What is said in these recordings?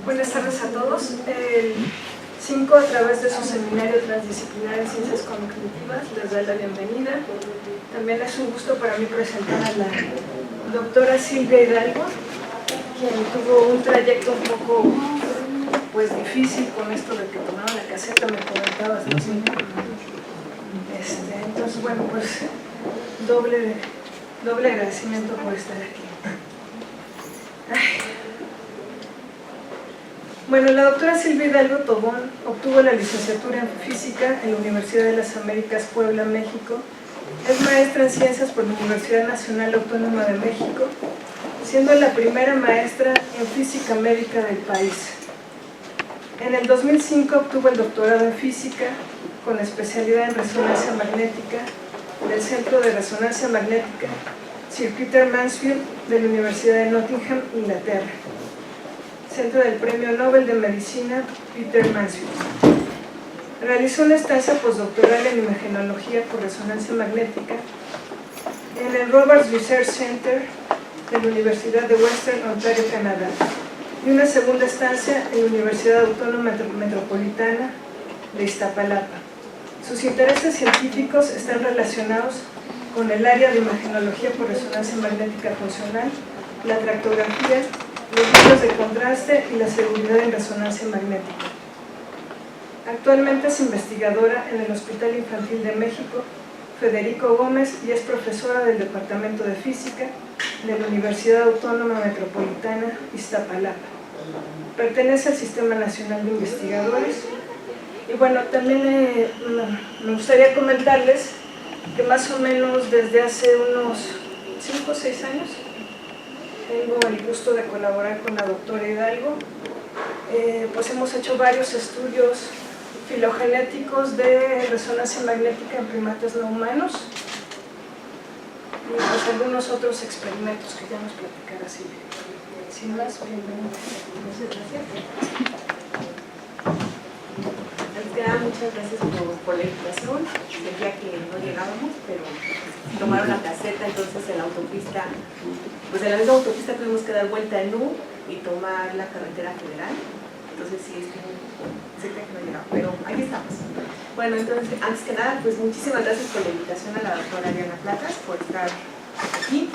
Buenas tardes a todos. El 5, a través de su seminario transdisciplinar en Ciencias Cognitivas, les da la bienvenida. También es un gusto para mí presentar a la doctora Silvia Hidalgo, quien tuvo un trayecto un poco difícil con esto de que tomaron la caseta, me comentabas, ¿no? Entonces, bueno, doble agradecimiento por estar aquí. Bueno, la doctora Silvia Hidalgo Tobón obtuvo la licenciatura en Física en la Universidad de las Américas, Puebla, México. Es maestra en Ciencias por la Universidad Nacional Autónoma de México, siendo la primera maestra en Física Médica del país. En el 2005 obtuvo el doctorado en Física con especialidad en Resonancia Magnética del Centro de Resonancia Magnética Sir Peter Mansfield de la Universidad de Nottingham, Inglaterra. Centro del Premio Nobel de Medicina Peter Mansfield. Realizó una estancia postdoctoral en imagenología por resonancia magnética en el Robarts Research Center de la Universidad de Western Ontario, Canadá, y una segunda estancia en la Universidad Autónoma Metropolitana de Iztapalapa. Sus intereses científicos están relacionados con el área de imagenología por resonancia magnética funcional, la tractografía, los medios de contraste y la seguridad en resonancia magnética. Actualmente es investigadora en el Hospital Infantil de México, Federico Gómez, y es profesora del Departamento de Física de la Universidad Autónoma Metropolitana Iztapalapa. Pertenece al Sistema Nacional de Investigadores. Y bueno, también me gustaría comentarles que más o menos desde hace unos 5 o 6 años tengo el gusto de colaborar con la doctora Hidalgo. Hemos hecho varios estudios filogenéticos de resonancia magnética en primates no humanos y algunos otros experimentos que ya nos platicará Silvia. Sin más, bienvenida. Muchas gracias por la invitación. Sentía que no llegábamos, pero tomaron la caseta, entonces en la autopista, en la misma autopista tuvimos que dar vuelta en U y tomar la carretera federal. Entonces sí, sentía que no llegaba, pero aquí estamos. Bueno, entonces, antes que nada, muchísimas gracias por la invitación a la doctora Diana Platas por estar aquí.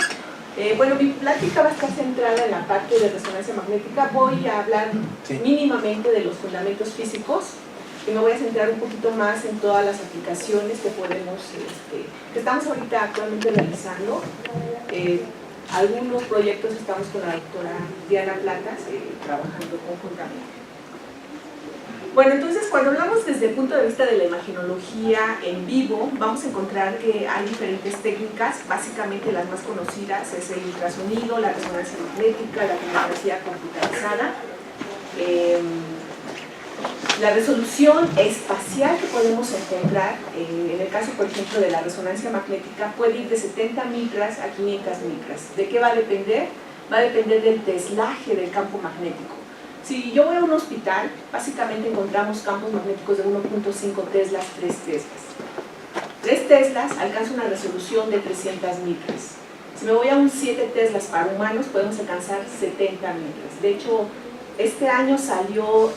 Mi plática va a estar centrada en la parte de resonancia magnética. Voy a hablar mínimamente de los fundamentos físicos y me voy a centrar un poquito más en todas las aplicaciones que podemos, que estamos ahorita actualmente realizando. Algunos proyectos estamos con la doctora Diana Platas trabajando conjuntamente. Bueno, entonces cuando hablamos desde el punto de vista de la imagenología en vivo, vamos a encontrar que hay diferentes técnicas. Básicamente las más conocidas es el ultrasonido, la resonancia magnética, la tomografía computarizada. La resolución espacial que podemos encontrar, en el caso por ejemplo de la resonancia magnética, puede ir de 70 micras a 500 micras. ¿De qué va a depender? Va a depender del teslaje del campo magnético. Si yo voy a un hospital, básicamente encontramos campos magnéticos de 1.5 teslas, 3 teslas. 3 teslas alcanza una resolución de 300 micras. Si me voy a un 7 teslas para humanos, podemos alcanzar 70 micras. De hecho, este año salió,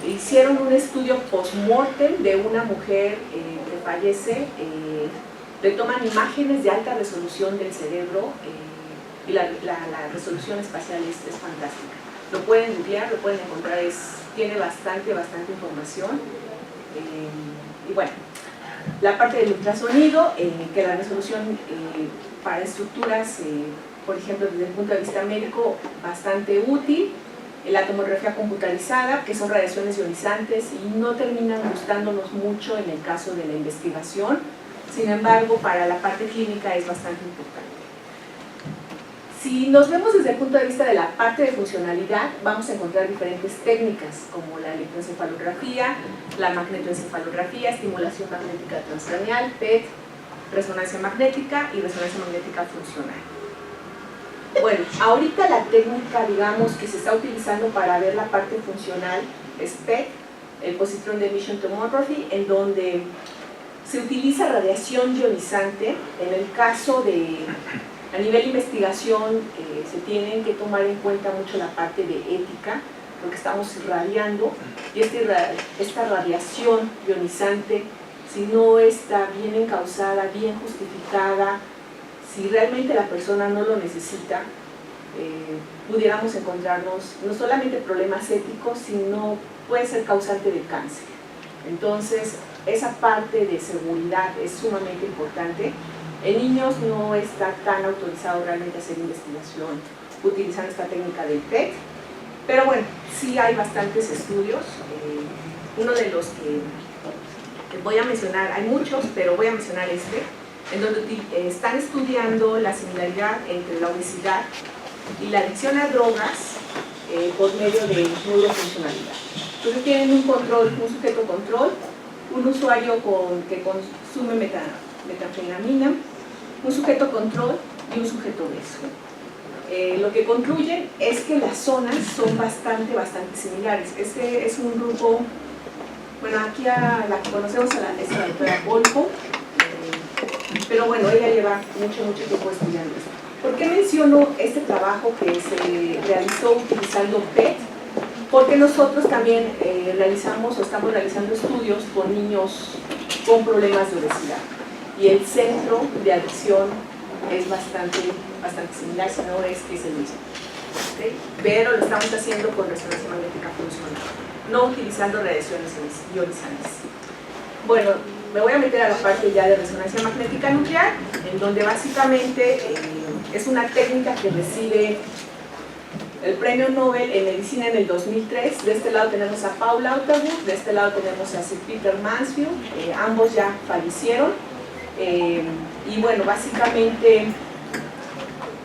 hicieron un estudio post-mortem de una mujer que fallece, le toman imágenes de alta resolución del cerebro y la resolución espacial es fantástica. Lo pueden googlear, lo pueden encontrar, tiene bastante información. Y bueno, la parte del ultrasonido, que la resolución para estructuras, por ejemplo, desde el punto de vista médico, bastante útil. La tomografía computarizada, que son radiaciones ionizantes y no terminan gustándonos mucho en el caso de la investigación. Sin embargo, para la parte clínica es bastante importante. Si nos vemos desde el punto de vista de la parte de funcionalidad, vamos a encontrar diferentes técnicas como la electroencefalografía, la magnetoencefalografía, estimulación magnética transcranial, PET, resonancia magnética y resonancia magnética funcional. Bueno, ahorita la técnica, digamos, que se está utilizando para ver la parte funcional es PET, el Positron Emission Tomography, en donde se utiliza radiación ionizante en el caso de A nivel de investigación se tienen que tomar en cuenta mucho la parte de ética, lo que estamos irradiando, y esta radiación ionizante, si no está bien encauzada, bien justificada, si realmente la persona no lo necesita, pudiéramos encontrarnos no solamente problemas éticos, sino puede ser causante de cáncer. Entonces, esa parte de seguridad es sumamente importante. En niños no está tan autorizado realmente hacer investigación utilizando esta técnica del PET, pero bueno, sí hay bastantes estudios. Uno de los que voy a mencionar, hay muchos, pero voy a mencionar este, en donde están estudiando la similaridad entre la obesidad y la adicción a drogas por medio de neurofuncionalidad. Entonces tienen un sujeto control, un usuario que consume metanfetamina, un sujeto control y un sujeto obeso. Lo que concluyen es que las zonas son bastante similares. Este es un grupo, bueno, aquí a la que conocemos es la doctora Volpo, pero bueno, ella lleva mucho tiempo estudiando esto. ¿Por qué menciono este trabajo que se realizó utilizando PET? Porque nosotros también estamos realizando estudios con niños con problemas de obesidad, y el centro de adicción es bastante similar, si no es que es el mismo, ¿okay? Pero lo estamos haciendo con resonancia magnética funcional, no utilizando radiaciones ionizantes. Bueno, me voy a meter a la parte ya de resonancia magnética nuclear, en donde básicamente es una técnica que recibe el premio Nobel en Medicina en el 2003. De este lado tenemos a Paul Lauterbur, de este lado tenemos a Sir Peter Mansfield, ambos ya fallecieron. Y bueno, básicamente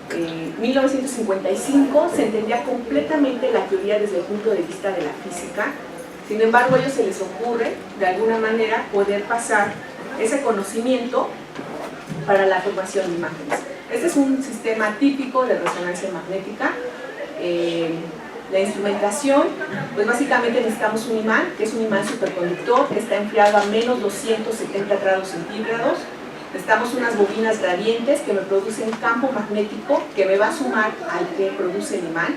en 1955 se entendía completamente la teoría desde el punto de vista de la física. Sin embargo, a ellos se les ocurre de alguna manera poder pasar ese conocimiento para la formación de imágenes. Este es un sistema típico de resonancia magnética. La instrumentación, pues básicamente necesitamos un imán, que es un imán superconductor, que está enfriado a menos 270 grados centígrados. Necesitamos unas bobinas gradientes que me producen campo magnético que me va a sumar al que produce el imán.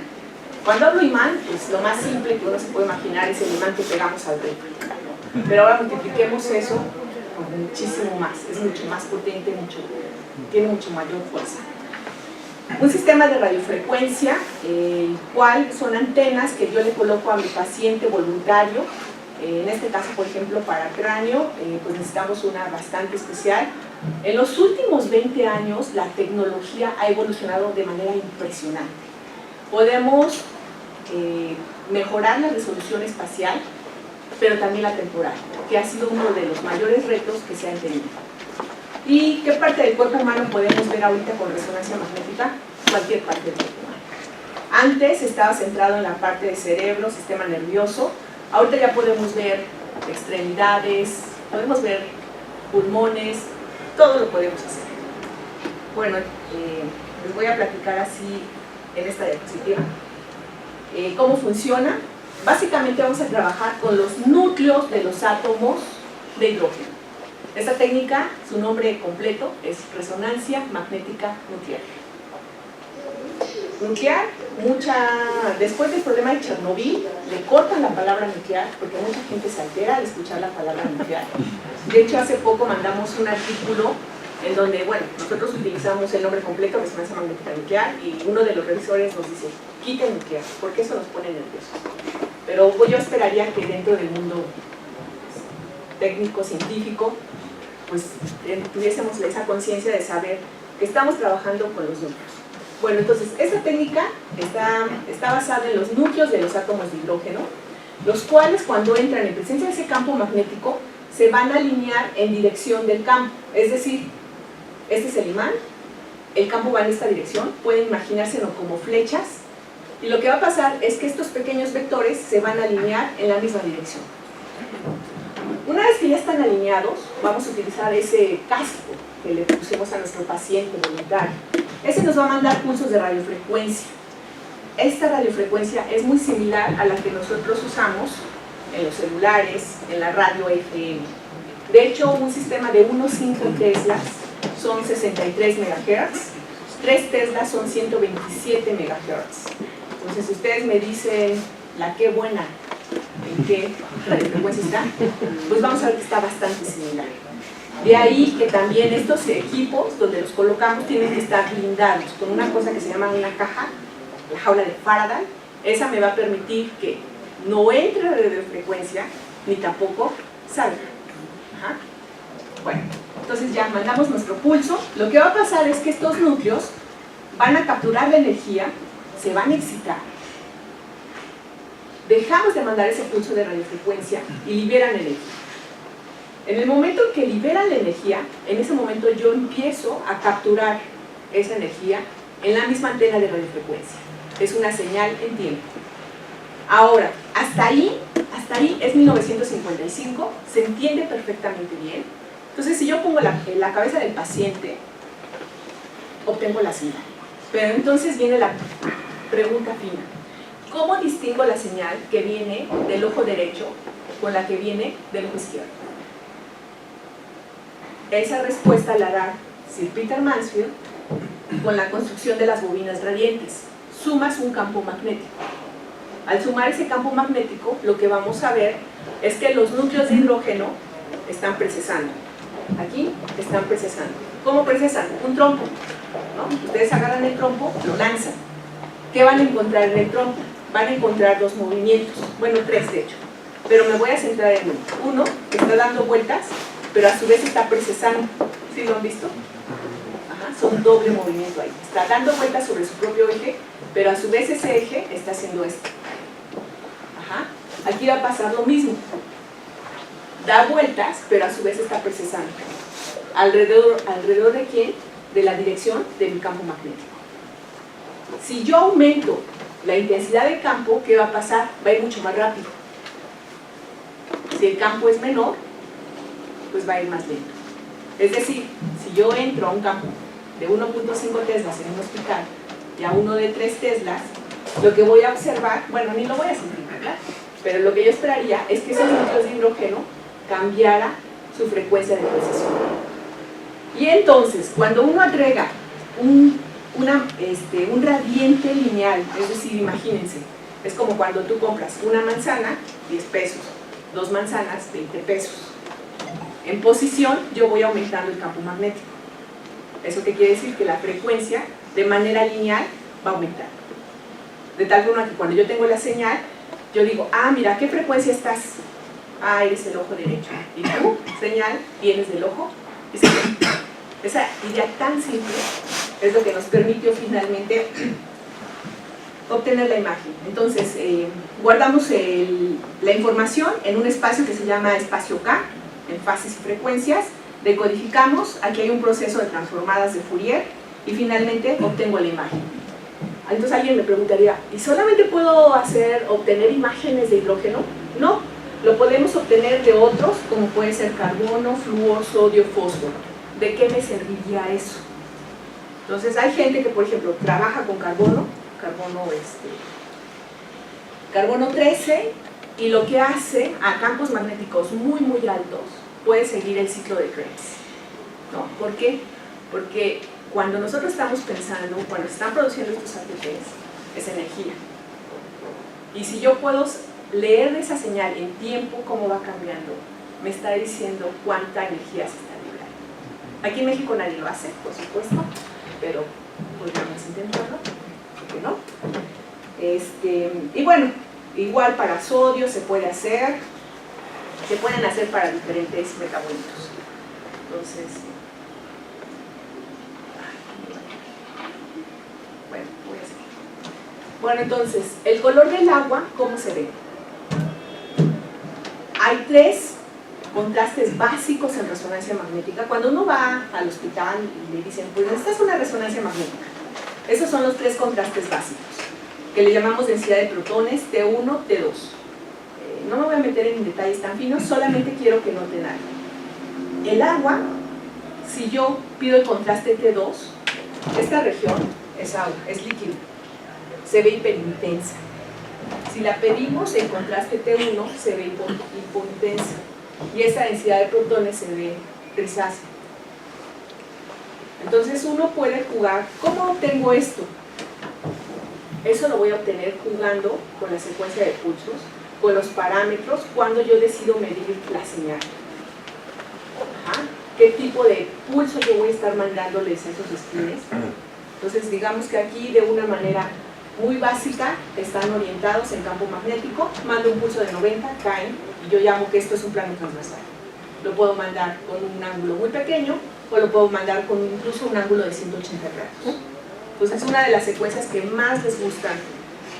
Cuando hablo imán, pues lo más simple que uno se puede imaginar es el imán que pegamos al refri. Pero ahora multipliquemos eso con muchísimo más, es mucho más potente, tiene mucho mayor fuerza. Un sistema de radiofrecuencia, el cual son antenas que yo le coloco a mi paciente voluntario. En este caso, por ejemplo, para cráneo, pues necesitamos una bastante especial. En los últimos 20 años, la tecnología ha evolucionado de manera impresionante. Podemos mejorar la resolución espacial, pero también la temporal, que ha sido uno de los mayores retos que se han tenido. ¿Y qué parte del cuerpo humano podemos ver ahorita con resonancia magnética? Cualquier parte del cuerpo humano. Antes estaba centrado en la parte de cerebro, sistema nervioso. Ahorita ya podemos ver extremidades, podemos ver pulmones, todo lo podemos hacer. Bueno, les voy a platicar así en esta diapositiva cómo funciona. Básicamente vamos a trabajar con los núcleos de los átomos de hidrógeno. Esta técnica, su nombre completo es resonancia magnética nuclear. Nuclear, después del problema de Chernobyl, le cortan la palabra nuclear porque mucha gente se altera al escuchar la palabra nuclear. De hecho, hace poco mandamos un artículo en donde, bueno, nosotros utilizamos el nombre completo, resonancia magnética nuclear, y uno de los revisores nos dice, quiten nuclear, porque eso nos pone nerviosos. Pero yo esperaría que dentro del mundo técnico, científico, pues tuviésemos esa conciencia de saber que estamos trabajando con los núcleos. Bueno, entonces, esta técnica está basada en los núcleos de los átomos de hidrógeno, los cuales cuando entran en presencia de ese campo magnético, se van a alinear en dirección del campo. Es decir, este es el imán, el campo va en esta dirección, pueden imaginárselo como flechas, y lo que va a pasar es que estos pequeños vectores se van a alinear en la misma dirección. Una vez que ya están alineados, vamos a utilizar ese casco que le pusimos a nuestro paciente voluntario. Ese nos va a mandar pulsos de radiofrecuencia. Esta radiofrecuencia es muy similar a la que nosotros usamos en los celulares, en la radio FM. De hecho, un sistema de 1,5 teslas son 63 MHz. 3 teslas son 127 megahertz. Entonces, si ustedes me dicen la qué buena, en qué radiofrecuencia está, pues vamos a ver que está bastante similar. De ahí que también estos equipos donde los colocamos tienen que estar blindados con una cosa que se llama una caja, la jaula de Faraday. Esa me va a permitir que no entre la radiofrecuencia ni tampoco salga. Ajá. Bueno, entonces ya mandamos nuestro pulso. Lo que va a pasar es que estos núcleos van a capturar la energía, se van a excitar, dejamos de mandar ese pulso de radiofrecuencia y liberan energía. En el momento en que liberan la energía, en ese momento yo empiezo a capturar esa energía en la misma antena de radiofrecuencia. Es una señal en tiempo. Ahora, hasta ahí es 1955, se entiende perfectamente bien. Entonces, si yo pongo la cabeza del paciente, obtengo la señal. Pero entonces viene la pregunta fina. ¿Cómo distingo la señal que viene del ojo derecho con la que viene del ojo izquierdo? Esa respuesta la da Sir Peter Mansfield con la construcción de las bobinas radientes. Sumas un campo magnético. Al sumar ese campo magnético, lo que vamos a ver es que los núcleos de hidrógeno están precesando. Aquí están precesando. ¿Cómo precesan? Un trompo, ¿no? Ustedes agarran el trompo, lo lanzan. ¿Qué van a encontrar en el trompo? Van a encontrar dos movimientos, bueno, tres de hecho, pero me voy a centrar en uno. Uno que está dando vueltas, pero a su vez está precesando. ¿Sí lo han visto? Ajá, son doble movimiento ahí. Está dando vueltas sobre su propio eje, pero a su vez ese eje está haciendo esto. Ajá. Aquí va a pasar lo mismo. Da vueltas, pero a su vez está precesando. ¿Alrededor de quién? De la dirección de mi campo magnético. Si yo aumento la intensidad de campo, ¿qué va a pasar? Va a ir mucho más rápido. Si el campo es menor, pues va a ir más lento. Es decir, si yo entro a un campo de 1.5 teslas en un hospital y a uno de 3 teslas, lo que voy a observar, bueno, ni lo voy a simplificar, pero lo que yo esperaría es que esos núcleos de hidrógeno cambiara su frecuencia de precesión. Y entonces, cuando uno agrega un radiente lineal, es decir, imagínense, es como cuando tú compras una manzana, 10 pesos, 2 manzanas, 20 pesos. En posición, yo voy aumentando el campo magnético. ¿Eso qué quiere decir? Que la frecuencia, de manera lineal, va a aumentar. De tal forma que cuando yo tengo la señal, yo digo, ah, mira, ¿qué frecuencia estás? Ah, eres el ojo derecho. Y tú, señal, vienes del ojo izquierdo. Esa idea tan simple es lo que nos permitió finalmente obtener la imagen. Entonces, guardamos la información en un espacio que se llama espacio K, en fases y frecuencias, decodificamos, aquí hay un proceso de transformadas de Fourier, y finalmente obtengo la imagen. Entonces alguien me preguntaría, ¿y solamente puedo obtener imágenes de hidrógeno? No, lo podemos obtener de otros, como puede ser carbono, flúor, sodio, fósforo. ¿De qué me serviría eso? Entonces hay gente que, por ejemplo, trabaja con carbono 13, y lo que hace a campos magnéticos muy, muy altos, puede seguir el ciclo de Krebs. ¿No? ¿Por qué? Porque cuando nosotros estamos pensando, cuando se están produciendo estos ATPs, es energía. Y si yo puedo leer esa señal en tiempo, cómo va cambiando, me está diciendo cuánta energía se está librando. Aquí en México nadie lo hace, por supuesto, pero podríamos intentarlo, ¿por qué no? Y bueno, igual para sodio se pueden hacer para diferentes metabolitos. Entonces, voy a seguir. Bueno, entonces, el color del agua, ¿cómo se ve? Hay 3 contrastes básicos en resonancia magnética. Cuando uno va al hospital y le dicen, pues necesitas una resonancia magnética, esos son los 3 contrastes básicos, que le llamamos densidad de protones, T1, T2. No me voy a meter en detalles tan finos, solamente quiero que noten algo. El agua, si yo pido el contraste T2, esta región es agua, es líquido, se ve hiperintensa. Si la pedimos en contraste T1, se ve hipointensa, y esa densidad de protones se ve grisácea. Entonces uno puede jugar. ¿Cómo obtengo esto? Eso lo voy a obtener jugando con la secuencia de pulsos, con los parámetros, cuando yo decido medir la señal. Ajá. ¿Qué tipo de pulso yo voy a estar mandándoles a esos espines? Entonces digamos que aquí de una manera muy básica están orientados en campo magnético, mando un pulso de 90, caen, y yo llamo que esto es un plano transversal. Lo puedo mandar con un ángulo muy pequeño o lo puedo mandar con incluso un ángulo de 180 grados. Entonces es una de las secuencias que más les gustan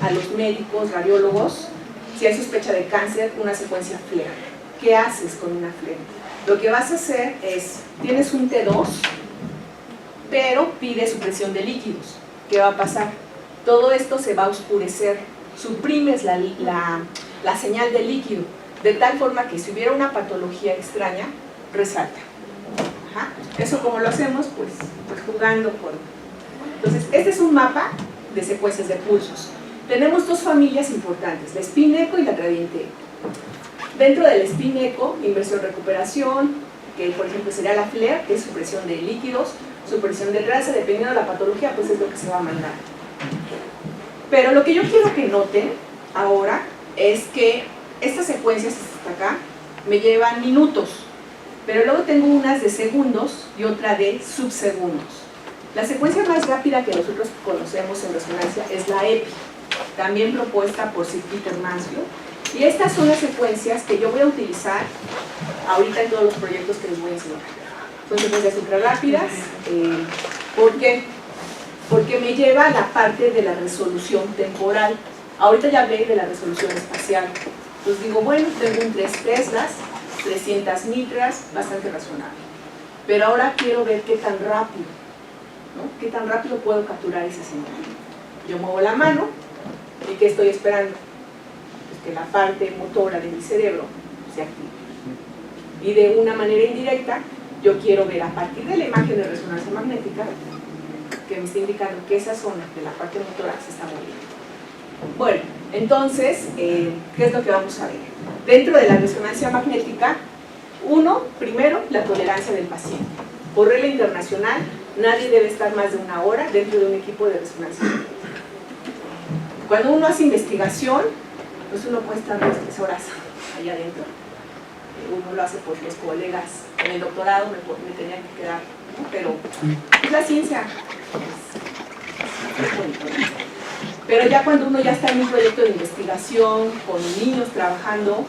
a los médicos, radiólogos. Si hay sospecha de cáncer, una secuencia FLAIR. ¿Qué haces con una FLAIR? Lo que vas a hacer es, tienes un T2, pero pide supresión de líquidos. ¿Qué va a pasar? Todo esto se va a oscurecer, suprimes la señal de líquido, de tal forma que si hubiera una patología extraña, resalta. Ajá. ¿Eso cómo lo hacemos? Pues jugando con... Entonces, este es un mapa de secuencias de pulsos. Tenemos dos familias importantes, la spin echo y la gradiente echo. Dentro del spin echo, inversión-recuperación, que por ejemplo sería la FLAIR, que es supresión de líquidos, supresión de grasa, dependiendo de la patología, pues es lo que se va a mandar. Pero lo que yo quiero que noten ahora es que estas secuencias hasta acá me llevan minutos, pero luego tengo unas de segundos y otra de subsegundos. La secuencia más rápida que nosotros conocemos en resonancia es la EPI, también propuesta por Sir Peter Mansfield, y estas son las secuencias que yo voy a utilizar ahorita en todos los proyectos que les voy a enseñar. Son secuencias ultra rápidas. ¿Por qué? Porque me lleva a la parte de la resolución temporal. Ahorita ya hablé de la resolución espacial. Entonces digo, bueno, tengo un 3 teslas, 300 micras, bastante razonable. Pero ahora quiero ver qué tan rápido, ¿no? Qué tan rápido puedo capturar esa señal. Yo muevo la mano y ¿qué estoy esperando? Pues que la parte motora de mi cerebro se active. Y de una manera indirecta, yo quiero ver a partir de la imagen de resonancia magnética que me está indicando que esa zona de la parte motora se está moviendo. Bueno, entonces, ¿qué es lo que vamos a ver? Dentro de la resonancia magnética, primero, la tolerancia del paciente. Por regla internacional, nadie debe estar más de 1 hora dentro de un equipo de resonancia magnética. Cuando uno hace investigación, pues uno puede estar 2 o 3 horas allá adentro. Uno lo hace por los colegas. En el doctorado me tenía que quedar, ¿no? Pero es la ciencia. Es bonito, ¿no? Pero ya cuando uno ya está en un proyecto de investigación, con niños trabajando,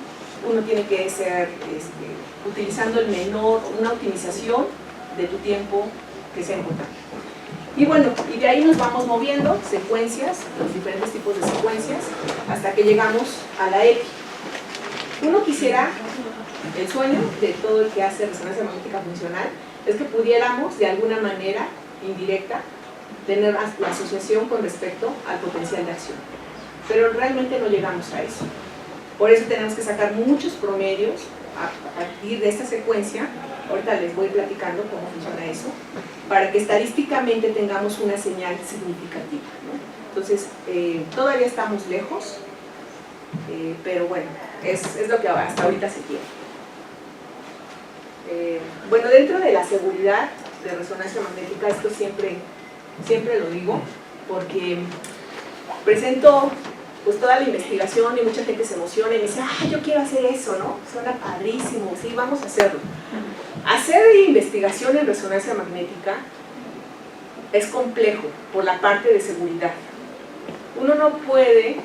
uno tiene que ser utilizando una optimización de tu tiempo que sea importante. Y bueno, y de ahí nos vamos moviendo secuencias, los diferentes tipos de secuencias, hasta que llegamos a la EPI. Uno quisiera, el sueño de todo el que hace resonancia magnética funcional, es que pudiéramos de alguna manera indirecta tener la asociación con respecto al potencial de acción. Pero realmente no llegamos a eso. Por eso tenemos que sacar muchos promedios a partir de esta secuencia. Ahorita les voy platicando cómo funciona eso, para que estadísticamente tengamos una señal significativa, ¿no? Entonces, todavía estamos lejos, pero bueno, es lo que hasta ahorita se tiene. Bueno, dentro de la seguridad de resonancia magnética, esto siempre lo digo, porque presento pues toda la investigación y mucha gente se emociona y me dice, yo quiero hacer eso, ¿no? Suena padrísimo, sí, vamos a hacerlo. Hacer investigación en resonancia magnética es complejo por la parte de seguridad. Uno no puede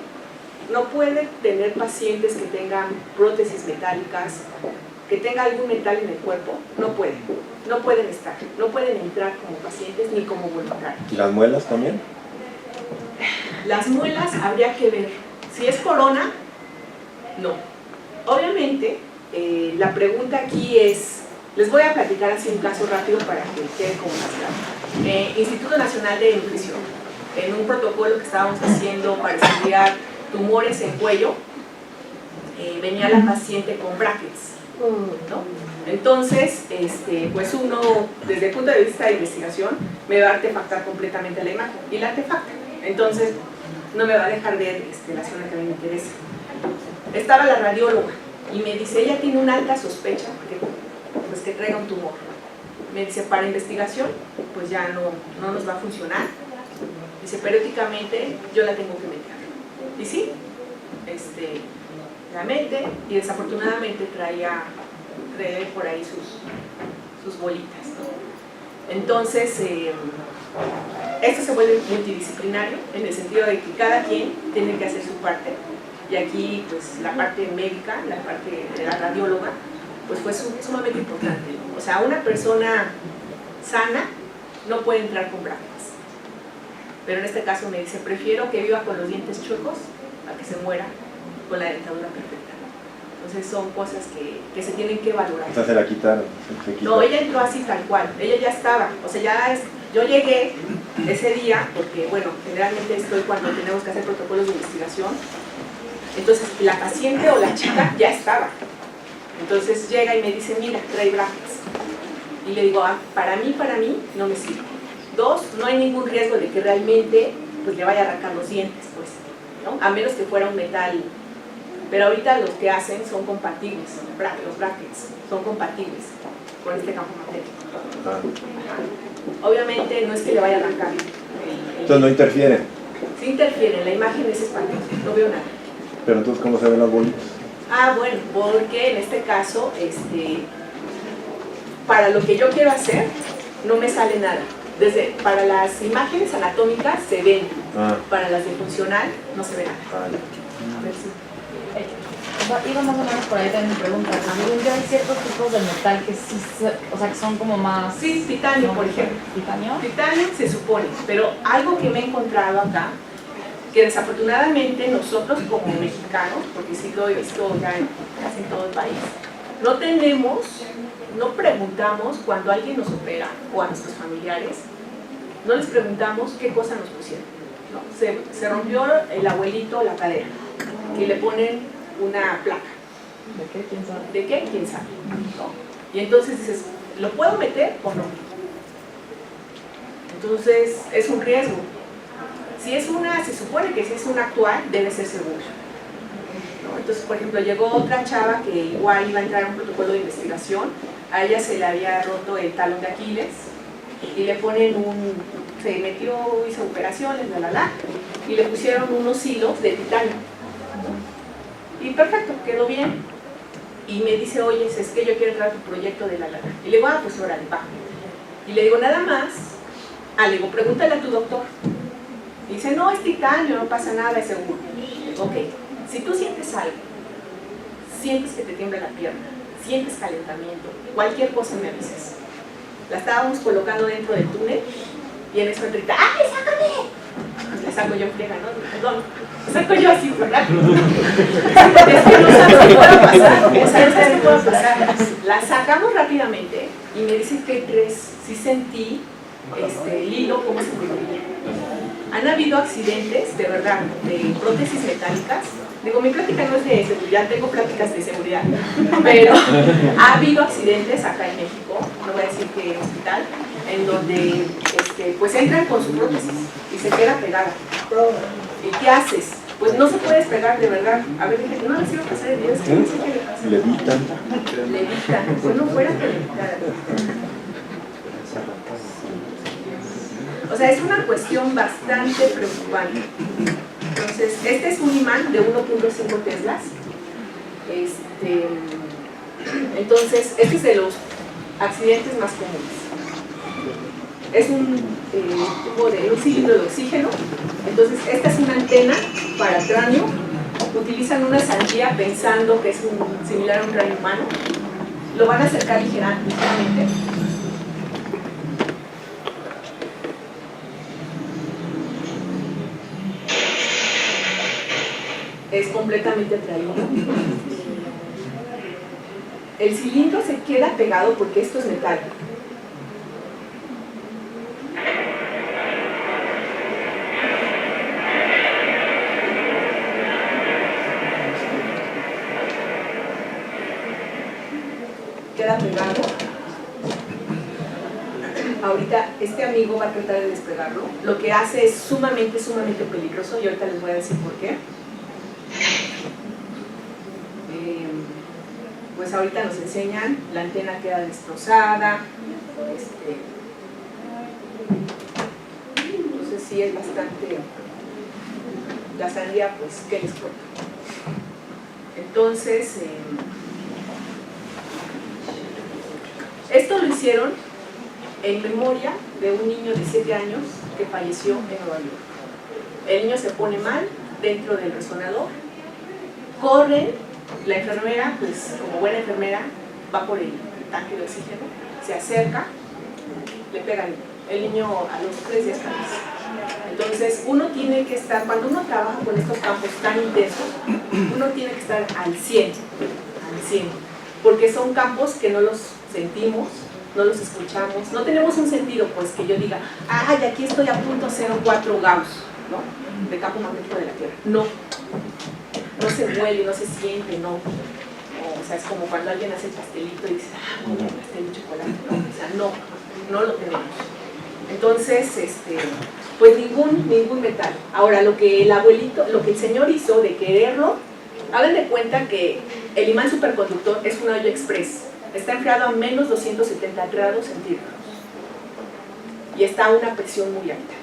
tener pacientes que tengan prótesis metálicas, que tenga algún metal en el cuerpo, no pueden entrar como pacientes ni como voluntarios. ¿Y las muelas también? Las muelas habría que ver. Si es corona, no. Obviamente, la pregunta aquí es, les voy a platicar así un caso rápido para que quede como más claro. Instituto Nacional de Nutrición, en un protocolo que estábamos haciendo para estudiar tumores en cuello, venía la paciente con brackets, ¿no? Entonces, pues uno, desde el punto de vista de investigación, me va a artefactar completamente la imagen, y la artefacta. Entonces, no me va a dejar ver la zona que a mí me interesa. Estaba la radióloga, y me dice, ella tiene una alta sospecha, pues que traiga un tumor. Me dice, para investigación, pues ya no nos va a funcionar. Dice, periódicamente yo la tengo que meter. Y sí, la mete, y desafortunadamente trae por ahí sus bolitas, ¿no? Entonces, esto se vuelve multidisciplinario, en el sentido de que cada quien tiene que hacer su parte, y aquí pues la parte médica, la parte de la radióloga, pues fue sumamente importante, ¿no? O sea, una persona sana no puede entrar con brackets, pero en este caso me dice, prefiero que viva con los dientes chuecos a que se muera con la dentadura perfecta. Entonces son cosas que se tienen que valorar. O sea, se la quitaron. No, ella entró así tal cual, ella ya estaba, o sea, yo llegué ese día, porque bueno, generalmente estoy cuando tenemos que hacer protocolos de investigación, entonces la paciente o la chica ya estaba. Entonces llega y me dice, mira, trae brackets. Y le digo, para mí no me sirve. 2, no hay ningún riesgo de que realmente pues, le vaya a arrancar los dientes, pues, ¿no? A menos que fuera un metal. Pero ahorita los que hacen son compatibles, los brackets son compatibles con este campo magnético. Obviamente no es que le vaya a arrancar. Entonces no interfieren. Sí interfieren, la imagen es espantosa, no veo nada. Pero entonces, ¿cómo se ven las bolitas? Bueno, porque en este caso, para lo que yo quiero hacer, no me sale nada. Para las imágenes anatómicas se ven, para las de funcional no se ve nada. A ver si... Iba más o menos por ahí también mi pregunta. Según yo, hay ciertos tipos de metal que sí, o sea, que son como más... Sí, titanio, por ejemplo. ¿Titanio? Titanio se supone, pero algo que me he encontrado acá, que desafortunadamente nosotros como mexicanos, porque sí lo he visto ya casi en todo el país, no preguntamos cuando alguien nos opera o a nuestros familiares, no les preguntamos qué cosa nos pusieron, ¿no? Se rompió el abuelito la cadera y le ponen una placa. ¿De qué? ¿Quién sabe? ¿De qué? ¿Quién sabe? ¿No? Y entonces dices, ¿lo puedo meter o no? Entonces es un riesgo. Se supone que si es una actual, debe ser seguro, ¿no? Entonces, por ejemplo, llegó otra chava que igual iba a entrar a un protocolo de investigación, a ella se le había roto el talón de Aquiles y le ponen se metió, hizo operaciones, y le pusieron unos hilos de titanio. Y perfecto, quedó bien. Y me dice, oye, es que yo quiero entrar a tu proyecto de Y le digo, pues órale, va. Y le digo, nada más, le digo, pregúntale a tu doctor. Y dice, no, es titanio, no pasa nada, es seguro. Ok, si tú sientes algo, sientes que te tiembla la pierna, sientes calentamiento, cualquier cosa me avisas. La estábamos colocando dentro del túnel y en eso grita, ¡ay, sácame! Le saco yo friega, ¿no? Perdón, le saco yo así, ¿verdad? Es que no sabes qué pueda pasar, o sea, no sabes qué pueda pasar. La sacamos rápidamente y me dice, ¿qué crees? Sí sentí el hilo, ¿cómo se movía? Han habido accidentes, de verdad, de prótesis metálicas. Digo, mi plática no es de seguridad, tengo pláticas de seguridad, pero ha habido accidentes acá en México, no voy a decir qué hospital, en donde pues entran con su prótesis y se queda pegada. ¿Y qué haces? Pues no se puede despegar, de verdad. A ver, dije, no les quiero pasar el video, es que no sé qué le pasa. Levitan. Pues no fuera que levitara. O sea, es una cuestión bastante preocupante. Entonces, este es un imán de 1.5 teslas. Entonces, este es de los accidentes más comunes. Es un tubo un cilindro de oxígeno. Entonces, esta es una antena para cráneo. Utilizan una sandía pensando que es similar a un cráneo humano. Lo van a acercar ligeramente. Es completamente atraído. El cilindro se queda pegado porque esto es metal. Queda pegado. Ahorita este amigo va a tratar de despegarlo. Lo que hace es sumamente peligroso y ahorita les voy a decir por qué. Pues ahorita nos enseñan, la antena queda destrozada, Entonces sí es bastante, la sandía pues, ¿qué les cuento? Entonces, esto lo hicieron en memoria de un niño de 7 años que falleció en Nueva York. El niño se pone mal dentro del resonador, corren, la enfermera, pues como buena enfermera, va por el tanque de oxígeno, se acerca, le pega el niño a los 3 días fallece. Entonces uno tiene que estar, cuando uno trabaja con estos campos tan intensos, uno tiene que estar al 100, porque son campos que no los sentimos, no los escuchamos, no tenemos un sentido pues que yo diga, ay, aquí estoy a .04 Gauss, ¿no? De campo magnético de la Tierra. No se mueve, no se siente, no. O sea, es como cuando alguien hace el pastelito y dice, ah, un pastel de chocolate, ¿no? O sea, no lo tenemos. Entonces, pues ningún metal. Ahora, lo que el señor hizo de quererlo, hagan de cuenta que el imán superconductor es un hoyo express. Está enfriado a menos 270 grados centígrados y está a una presión muy alta.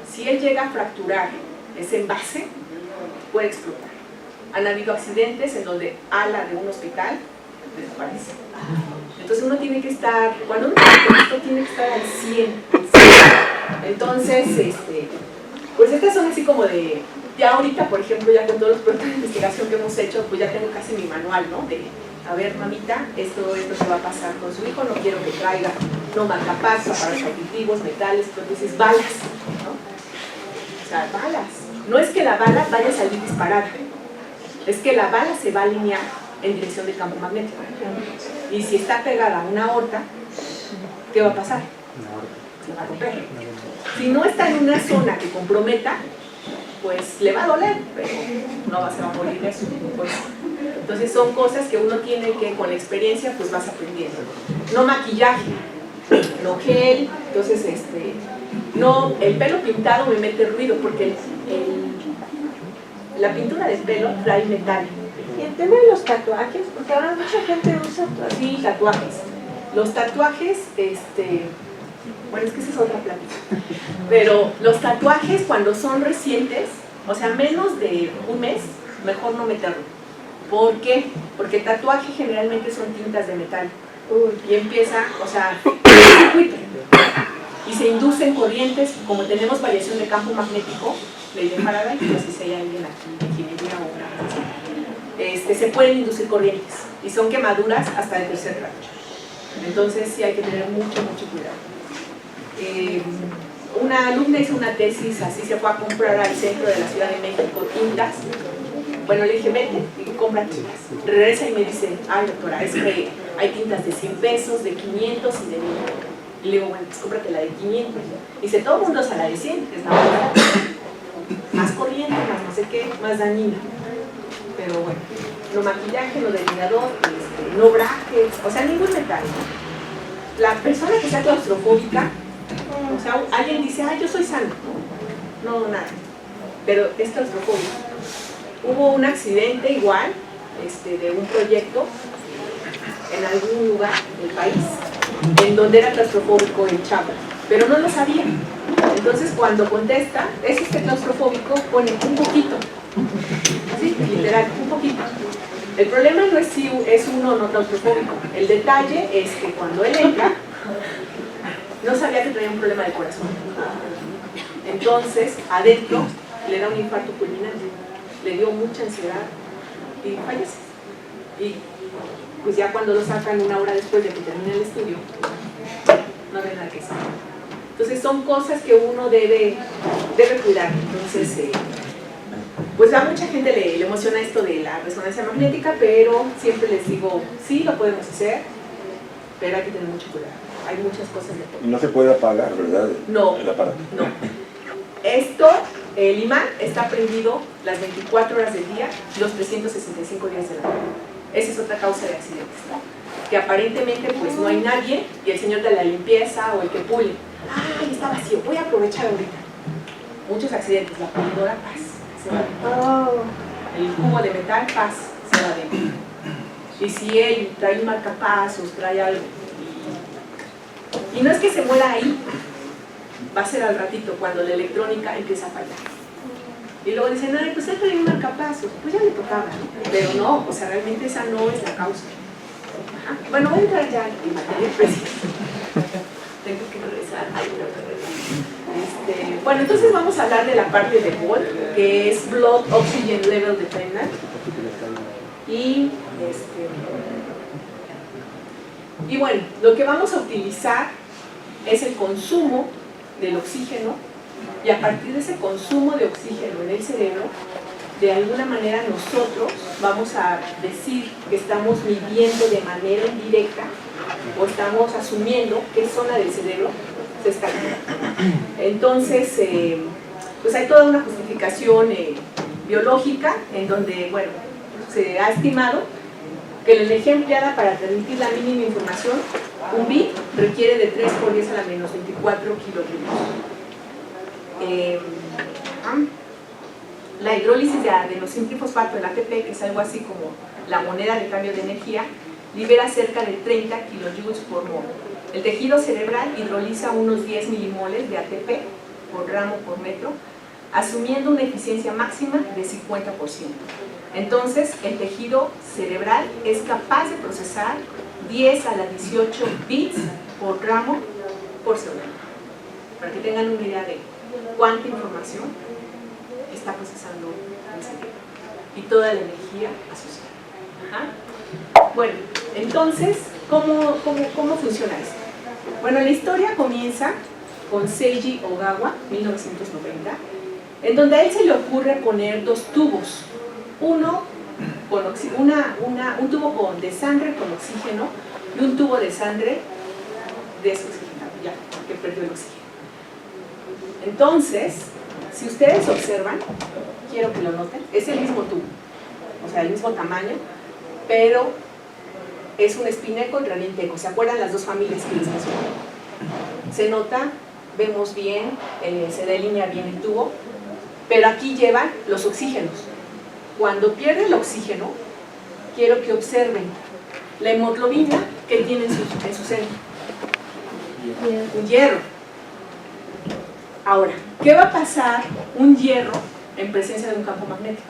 Si él llega a fracturar ese envase, puede explotar. Han habido accidentes en donde ala de un hospital desaparece. Entonces uno tiene que estar, cuando uno tiene que estar al 100. Entonces, pues estas son así como de, ya ahorita por ejemplo, ya con todos los proyectos de investigación que hemos hecho, pues ya tengo casi mi manual, ¿no? De, a ver, mamita, esto se va a pasar con su hijo, no quiero que traiga no marcapasos, aparatos auditivos, metales, entonces balas, ¿no? O sea, balas. No es que la bala vaya a salir disparada, es que la bala se va a alinear en dirección del campo magnético. Y si está pegada a una aorta, ¿qué va a pasar? Se va a romper. Si no está en una zona que comprometa, pues le va a doler, pero no se va a morir de eso. Pues, entonces son cosas que uno tiene que, con la experiencia, pues vas aprendiendo. No maquillaje, no gel, entonces no, el pelo pintado me mete ruido porque la pintura del pelo trae metal. Y el tema de los tatuajes, porque ahora mucha gente usa tatuajes. Sí, tatuajes. Los tatuajes, bueno, es que esa es otra plática. Pero los tatuajes cuando son recientes, o sea, menos de un mes, mejor no meterlo. ¿Por qué? Porque el tatuaje generalmente son tintas de metal. Y empieza, o sea, un circuito. Y se inducen corrientes, como tenemos variación de campo magnético, ley de Faraday, no sé si hay alguien aquí de ingeniería o una, se pueden inducir corrientes y son quemaduras hasta de 3er grado. Entonces sí hay que tener mucho cuidado. Una alumna hizo una tesis, así se fue a comprar al centro de la Ciudad de México tintas. Bueno, le dije, vete y compra tintas. Regresa y me dice, ay doctora, es que hay tintas de 100 pesos, de 500 y de 1000. Y le digo, bueno, pues cómprate la de 500. Dice, todo el mundo usa la de 100, que es la más barata. Más corriente, más no sé qué, más dañina. Pero bueno, no maquillaje, no delineador, no braques, o sea, ningún metal. La persona que sea claustrofóbica, o sea, alguien dice, ay, yo soy sano. No, nada. Pero es claustrofóbico. Hubo un accidente igual, de un proyecto en algún lugar del país, en donde era claustrofóbico el chavo, pero no lo sabía. Entonces cuando contesta, es claustrofóbico, pone un poquito, así, literal, un poquito. El problema no es si es uno o no claustrofóbico, el detalle es que cuando él entra, no sabía que tenía un problema de corazón. Entonces, adentro, le da un infarto fulminante, le dio mucha ansiedad y fallece. Y pues ya cuando lo sacan una hora después de que termina el estudio, no había nada que hacer. Entonces son cosas que uno debe cuidar. Entonces, pues a mucha gente le emociona esto de la resonancia magnética, pero siempre les digo, sí, lo podemos hacer, pero hay que tener mucho cuidado. Hay muchas cosas de todo. Y no se puede apagar, ¿verdad? No, el aparato. no. Esto, el imán está prendido las 24 horas del día, los 365 días del año. Esa es otra causa de accidentes, ¿no? Que aparentemente pues no hay nadie y el señor de la limpieza o el que pule, ¡ay, está vacío! Voy a aprovechar ahorita. Muchos accidentes, la pulidora, paz, se va dentro. El cubo de metal, paz, se va dentro. Y si él trae un marcapasos, trae algo, Y no es que se muera ahí, va a ser al ratito cuando la electrónica empieza a fallar. Y luego dicen, ay, pues él traía un marcapasos, pues ya le tocaba, ¿no? Pero no, o sea, realmente esa no es la causa. Ajá. Bueno, voy a entrar ya en materia precisa. Tengo que regresar. Ay, no, bueno, entonces vamos a hablar de la parte de BOL, que es Blood Oxygen Level Dependent. Y bueno, lo que vamos a utilizar es el consumo del oxígeno, y a partir de ese consumo de oxígeno en el cerebro, de alguna manera nosotros vamos a decir que estamos midiendo de manera indirecta o estamos asumiendo qué zona del cerebro se está activando. Entonces, pues hay toda una justificación biológica en donde, bueno, se ha estimado que la energía empleada para transmitir la mínima información, un bit, requiere de 3 por 10 a la menos 24 kilogramos. La hidrólisis de adenosintrifosfato, el ATP, que es algo así como la moneda de cambio de energía, libera cerca de 30 kilojoules por mol. El tejido cerebral hidroliza unos 10 milimoles de ATP por gramo por metro, asumiendo una eficiencia máxima de 50%. Entonces, el tejido cerebral es capaz de procesar 10 a la 18 bits por gramo por segundo. Para que tengan una idea de cuánta información está procesando el cerebro y toda la energía asociada. Ajá. Bueno, entonces, ¿cómo funciona esto? Bueno, la historia comienza con Seiji Ogawa, 1990, en donde a él se le ocurre poner 2 tubos. Uno con un tubo de sangre con oxígeno y un tubo de sangre desoxigenado, ya, que perdió el oxígeno. Entonces, si ustedes observan, quiero que lo noten, es el mismo tubo, o sea, el mismo tamaño, pero es un espineco y raninteco. ¿Se acuerdan las 2 familias que les mencioné? Se nota, vemos bien, se delinea bien el tubo, pero aquí llevan los oxígenos. Cuando pierde el oxígeno, quiero que observen la hemoglobina que tiene en su centro. Un hierro. Ahora, ¿qué va a pasar un hierro en presencia de un campo magnético?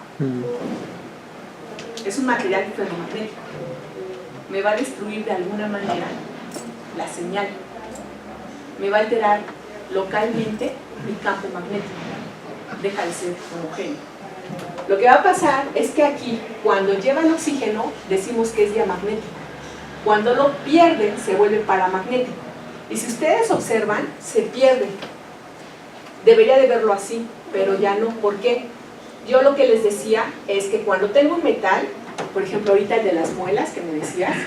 Es un material ferromagnético. Me va a destruir de alguna manera la señal. Me va a alterar localmente mi campo magnético. Deja de ser homogéneo. Lo que va a pasar es que aquí, cuando llevan oxígeno, decimos que es diamagnético. Cuando lo pierden, se vuelve paramagnético. Y si ustedes observan, se pierde. Debería de verlo así, pero ya no. ¿Por qué? Yo lo que les decía es que cuando tengo un metal, por ejemplo ahorita el de las muelas que me decías,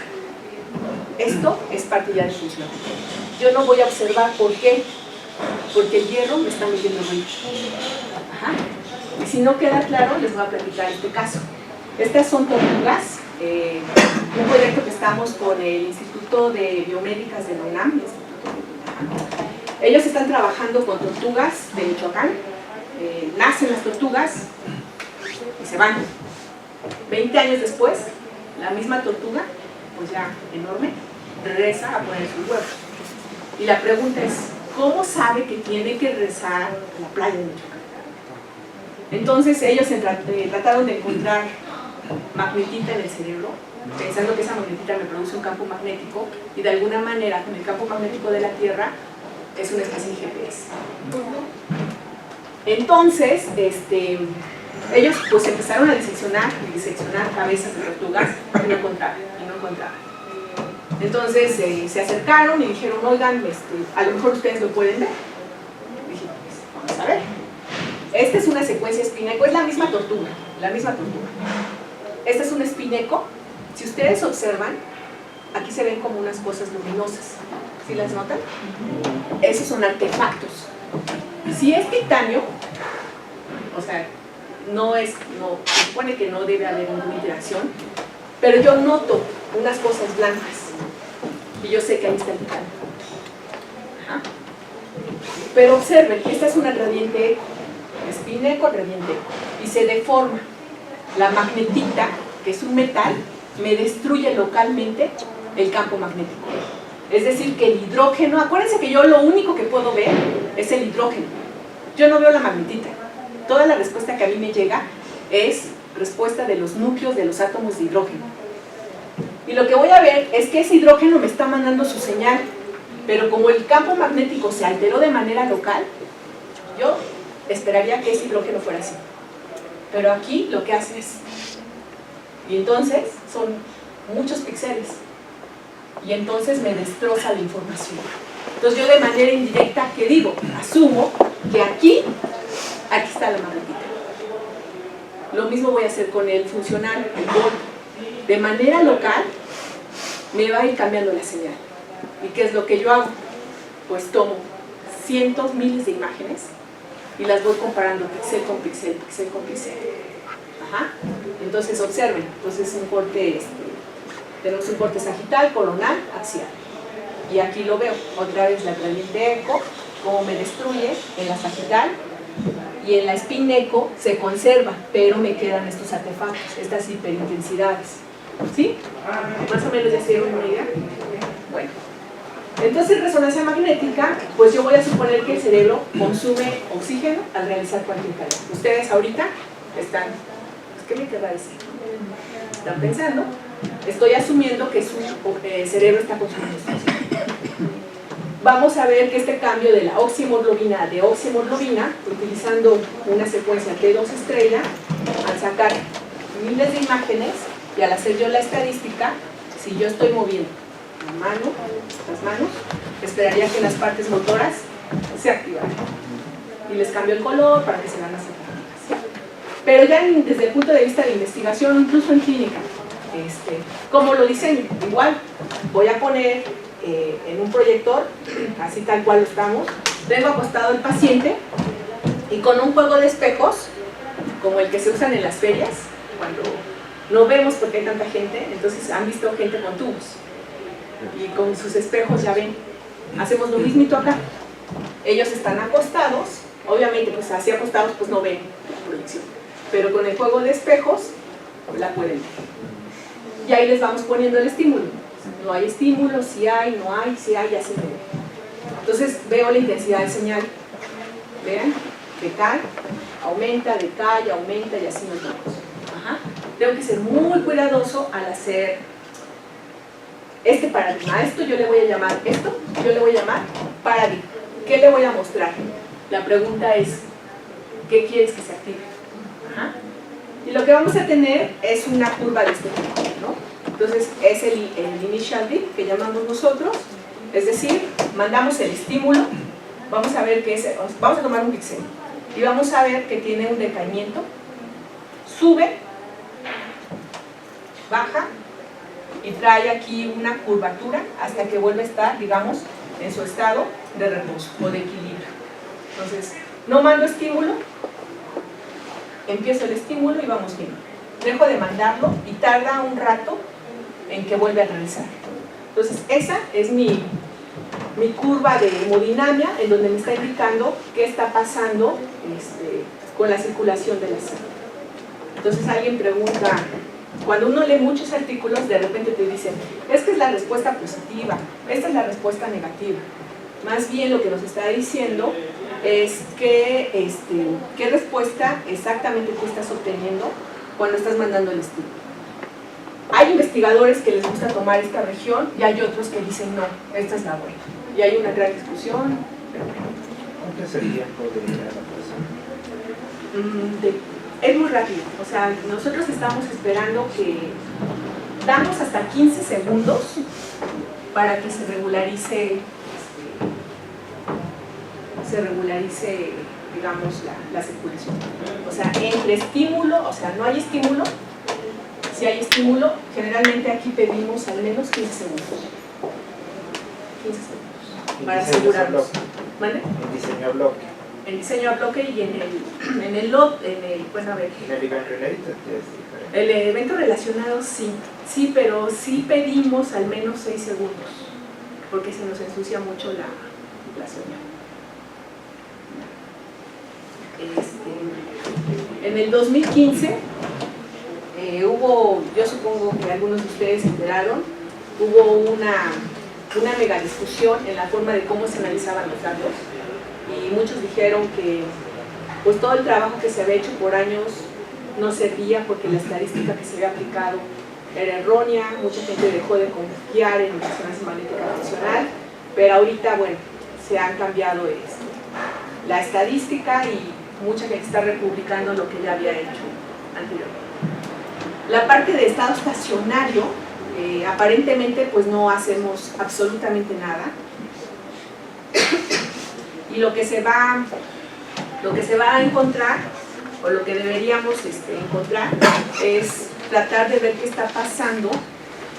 esto es parte ya de función. Yo no voy a observar por qué, porque el hierro me está metiendo ruido. Ajá. Y si no queda claro, les voy a platicar este caso. Estas son tortugas, un proyecto que estamos con el Instituto de Biomédicas de la UNAM. Ellos están trabajando con tortugas de Michoacán. Nacen las tortugas y se van. 20 años después, la misma tortuga, pues ya enorme, regresa a poner sus huevos. Y la pregunta es, ¿cómo sabe que tiene que regresar a la playa de Michoacán? Entonces ellos trataron de encontrar magnetita en el cerebro, pensando que esa magnetita me produce un campo magnético, y de alguna manera con el campo magnético de la Tierra es una especie de GPS. Entonces, ellos pues empezaron a diseccionar cabezas de tortugas y no encontraban. Entonces se acercaron y dijeron, oigan, a lo mejor ustedes lo pueden ver. Y dije, pues, vamos a ver. Esta es una secuencia espineco, es la misma tortuga. Esta es un espineco. Si ustedes observan, aquí se ven como unas cosas luminosas. ¿Sí las notan? Esos son artefactos. Si es titanio, o sea, se supone que no debe haber ninguna interacción, pero yo noto unas cosas blancas y yo sé que ahí está el titanio. Ajá. Pero observen, esta es una gradiente espineco, gradiente eco, y se deforma. La magnetita, que es un metal, me destruye localmente el campo magnético. Es decir, que el hidrógeno, acuérdense que yo lo único que puedo ver es el hidrógeno. Yo no veo la magnetita. Toda la respuesta que a mí me llega es respuesta de los núcleos de los átomos de hidrógeno. Y lo que voy a ver es que ese hidrógeno me está mandando su señal, pero como el campo magnético se alteró de manera local, yo esperaría que ese hidrógeno fuera así. Pero aquí lo que hace es... Y entonces son muchos píxeles. Y entonces me destroza la información. Entonces yo de manera indirecta, ¿qué digo? Asumo que aquí está la magnetita. Lo mismo voy a hacer con el funcional, el volt. De manera local me va a ir cambiando la señal. ¿Y qué es lo que yo hago? Pues tomo cientos, miles de imágenes y las voy comparando píxel con píxel, píxel con píxel. Ajá. Entonces observen, entonces un corte, tenemos un corte sagital, coronal, axial. Y aquí lo veo, otra vez la gradiente eco, cómo me destruye en la sagital, y en la spin eco se conserva, pero me quedan estos artefactos, estas hiperintensidades. ¿Sí? Más o menos ya se dieron una idea. Bueno, entonces resonancia magnética, pues yo voy a suponer que el cerebro consume oxígeno al realizar cualquier tarea. Ustedes ahorita están, ¿qué me querrá decir? Están pensando, estoy asumiendo que su cerebro está consumiendo oxígeno. Vamos a ver que este cambio de la oxihemoglobina a deoxihemoglobina, utilizando una secuencia T2 estrella, al sacar miles de imágenes y al hacer yo la estadística, si yo estoy moviendo las manos, esperaría que las partes motoras se activaran. Y les cambio el color para que se vean más atractivas. Pero ya desde el punto de vista de investigación, incluso en clínica, ¿cómo lo diseño? Igual, voy a poner en un proyector, así tal cual lo estamos, tengo acostado el paciente y con un juego de espejos, como el que se usan en las ferias, cuando no vemos porque hay tanta gente, entonces han visto gente con tubos y con sus espejos ya ven, hacemos lo mismito acá. Ellos están acostados, obviamente pues así acostados pues no ven la proyección, pero con el juego de espejos la pueden ver. Y ahí les vamos poniendo el estímulo. No hay estímulo, si hay, no hay, si hay, ya se ve. Entonces veo la intensidad de señal. Vean, decae, aumenta, decae, aumenta y así nos vamos. Ajá. Tengo que ser muy cuidadoso al hacer este paradigma. Esto yo le voy a llamar, paradigma. ¿Qué le voy a mostrar? La pregunta es, ¿qué quieres que se active? Ajá. Y lo que vamos a tener es una curva de este tipo, ¿no? Entonces es el initial dip que llamamos nosotros, es decir, mandamos el estímulo, vamos a ver que vamos a tomar un píxel y vamos a ver que tiene un decaimiento, sube, baja y trae aquí una curvatura hasta que vuelve a estar, digamos, en su estado de reposo o de equilibrio. Entonces, no mando estímulo, empiezo el estímulo y vamos viendo. Dejo de mandarlo y tarda un rato en que vuelve a regresar. Entonces esa es mi curva de hemodinamia en donde me está indicando qué está pasando con la circulación de la sangre. Entonces alguien pregunta, cuando uno lee muchos artículos de repente te dicen, es que es la respuesta positiva, esta es la respuesta negativa. Más bien lo que nos está diciendo es que qué respuesta exactamente tú estás obteniendo cuando estás mandando el estímulo. Hay investigadores que les gusta tomar esta región y hay otros que dicen no, esta es la buena. Y hay una gran discusión. ¿Cuánto es el tiempo de adaptación? Es muy rápido. O sea, nosotros estamos esperando que damos hasta 15 segundos para que se regularice, digamos, la circulación. O sea, entre estímulo, o sea, no hay estímulo. Si hay estímulo, generalmente aquí pedimos al menos 15 segundos. 15 segundos. Para asegurarnos. ¿Vale? En diseño a bloque. En diseño a bloque y en el bueno, a ver. En el event related es diferente. El evento relacionado sí, pero sí pedimos al menos 6 segundos, porque se nos ensucia mucho la señal. En el 2015 hubo, yo supongo que algunos de ustedes se enteraron, hubo una mega discusión en la forma de cómo se analizaban los datos, y muchos dijeron que pues todo el trabajo que se había hecho por años no servía porque la estadística que se había aplicado era errónea, mucha gente dejó de confiar en la resonancia magnética funcional, pero ahorita, bueno, se han cambiado la estadística y mucha gente está republicando lo que ya había hecho anteriormente. La parte de estado estacionario, aparentemente pues no hacemos absolutamente nada, y lo que se va a encontrar, o lo que deberíamos encontrar, es tratar de ver qué está pasando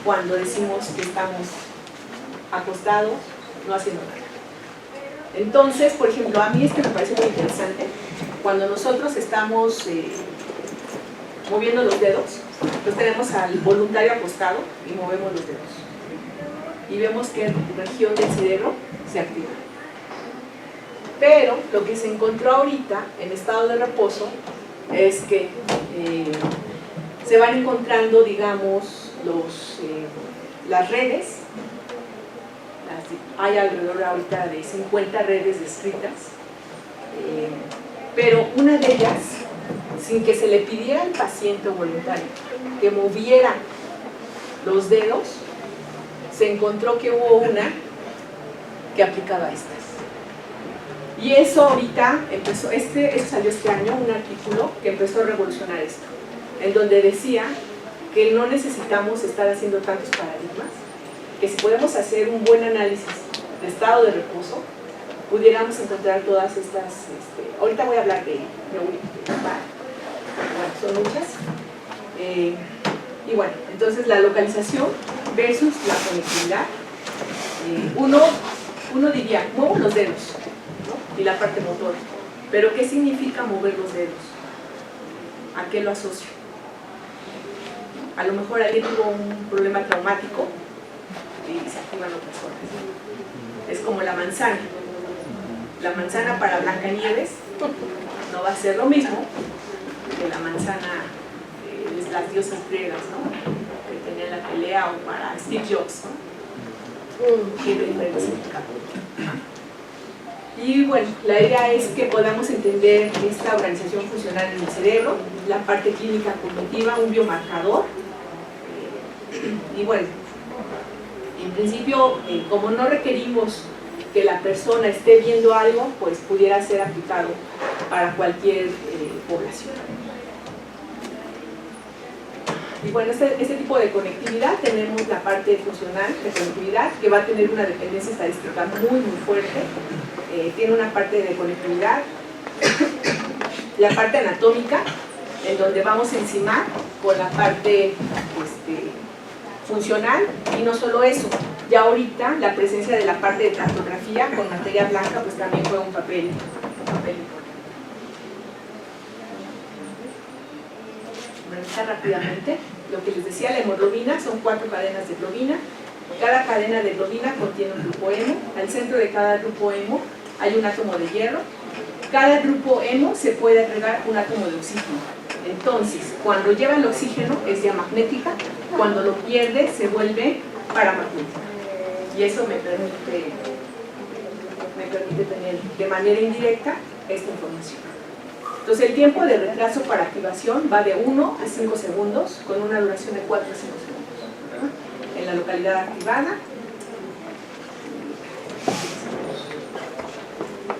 cuando decimos que estamos acostados, no haciendo nada. Entonces, por ejemplo, a mí me parece muy interesante, cuando nosotros estamos moviendo los dedos, pues tenemos al voluntario acostado y movemos los dedos. Y vemos que la región del cerebro se activa. Pero lo que se encontró ahorita en estado de reposo es que se van encontrando, digamos, las redes. Hay alrededor ahorita de 50 redes descritas, pero una de ellas, sin que se le pidiera al paciente voluntario que moviera los dedos, se encontró que hubo una que aplicaba estas. Y eso ahorita empezó, eso salió este año, un artículo que empezó a revolucionar esto, en donde decía que no necesitamos estar haciendo tantos paradigmas, que si podemos hacer un buen análisis de estado de reposo, pudiéramos encontrar todas estas, ahorita voy a hablar de bueno, son muchas, y bueno, entonces la localización versus la conectividad. Uno diría, muevo los dedos, ¿no? Y la parte motora, pero ¿qué significa mover los dedos? ¿A qué lo asocio? A lo mejor alguien tuvo un problema traumático y se activan otras cosas. Es como la manzana. La manzana para Blancanieves no va a ser lo mismo que la manzana de las diosas griegas, ¿no? Que tenían la pelea, o para Steve Jobs, ¿no? Tiene diferente significado. Y bueno, la idea es que podamos entender esta organización funcional en el cerebro, la parte clínica cognitiva, un biomarcador, y bueno, en principio, como no requerimos que la persona esté viendo algo, pues pudiera ser aplicado para cualquier población. Y bueno, este tipo de conectividad, tenemos la parte funcional de conectividad, que va a tener una dependencia estadística muy fuerte. Tiene una parte de conectividad, la parte anatómica, en donde vamos a encimar con la parte funcional, y no solo eso, ya ahorita la presencia de la parte de tractografía con materia blanca pues también juega un papel importante. Rápidamente, lo que les decía, la hemoglobina son 4 cadenas de globina. Cada cadena de globina contiene un grupo hemo. Al centro de cada grupo hemo hay un átomo de hierro. Cada grupo hemo se puede agregar un átomo de oxígeno. Entonces, cuando lleva el oxígeno es diamagnética, cuando lo pierde se vuelve paramagnética. Y eso me permite tener de manera indirecta esta información. Entonces el tiempo de retraso para activación va de 1 a 5 segundos, con una duración de 4 a 5 segundos. En la localidad activada,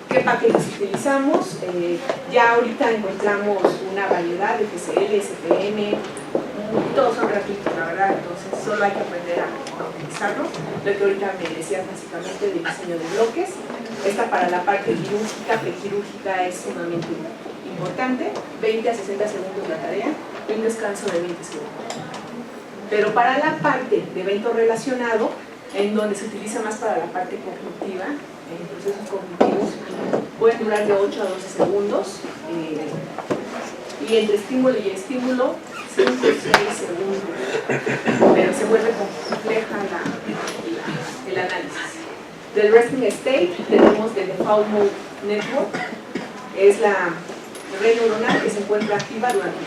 ¿qué paquetes utilizamos? Ya ahorita encontramos una variedad de GCL, SPM, todos son gratuitos, la verdad, entonces solo hay que aprender a utilizarlo. Lo que ahorita me decías básicamente del diseño de bloques. Esta para la parte quirúrgica, prequirúrgica, es sumamente importante, 20 a 60 segundos la tarea y un descanso de 20 segundos. Pero para la parte de evento relacionado, en donde se utiliza más para la parte cognitiva, en procesos cognitivos, pueden durar de 8 a 12 segundos, y entre estímulo y estímulo 5 o 6 segundos, pero se vuelve compleja el análisis. Del resting state tenemos el default mode network, es la red neuronal que se encuentra activa durante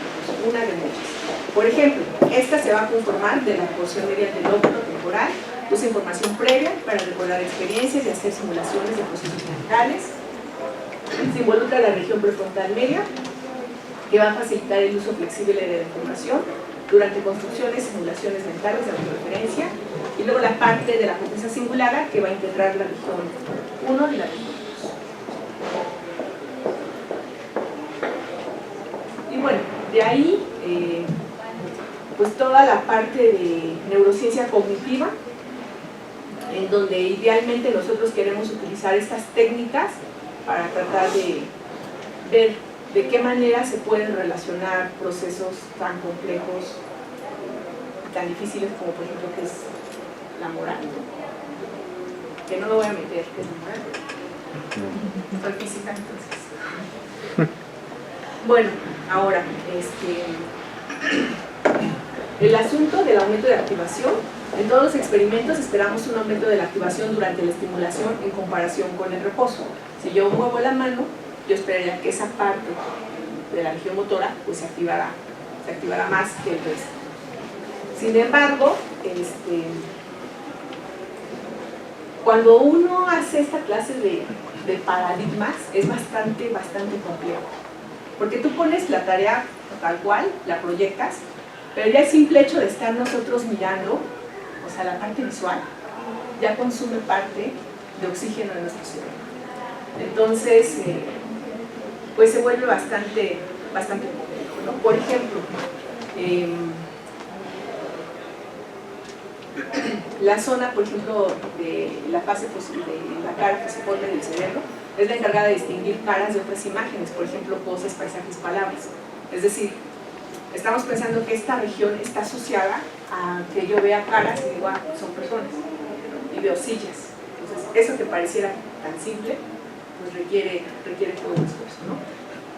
una de muchas. Por ejemplo, esta se va a conformar de la porción medial del lóbulo temporal, Usa información previa para recordar experiencias y hacer simulaciones de procesos mentales. Se involucra la región prefrontal media, que va a facilitar el uso flexible de la información durante construcciones y simulaciones mentales de autorreferencia. Y luego la parte de la corteza cingulada, que va a integrar la región 1 y la región 2. Y bueno, de ahí, pues toda la parte de neurociencia cognitiva, en donde idealmente nosotros queremos utilizar estas técnicas para tratar de ver de qué manera se pueden relacionar procesos tan complejos, tan difíciles como por ejemplo que es la moral, ¿no? Que no me voy a meter, que es la moral. Soy física, entonces. Bueno, ahora, el asunto del aumento de activación. En todos los experimentos esperamos un aumento de la activación durante la estimulación en comparación con el reposo. Si yo muevo la mano, yo esperaría que esa parte de la región motora pues se activará más que el resto. Sin embargo, cuando uno hace esta clase de paradigmas es bastante complejo, porque tú pones la tarea tal cual, la proyectas, pero ya el simple hecho de estar nosotros mirando, o sea, la parte visual, ya consume parte de oxígeno de nuestro cerebro. Entonces, pues se vuelve bastante complejo, ¿no? Por ejemplo, la zona, por ejemplo, de la fase de la cara que se forma en el cerebro, es la encargada de distinguir caras de otras imágenes, por ejemplo, poses, paisajes, palabras. Es decir, estamos pensando que esta región está asociada a que yo vea caras y digo, son personas, y veo sillas. Entonces, eso que pareciera tan simple, pues requiere todo un esfuerzo, ¿no?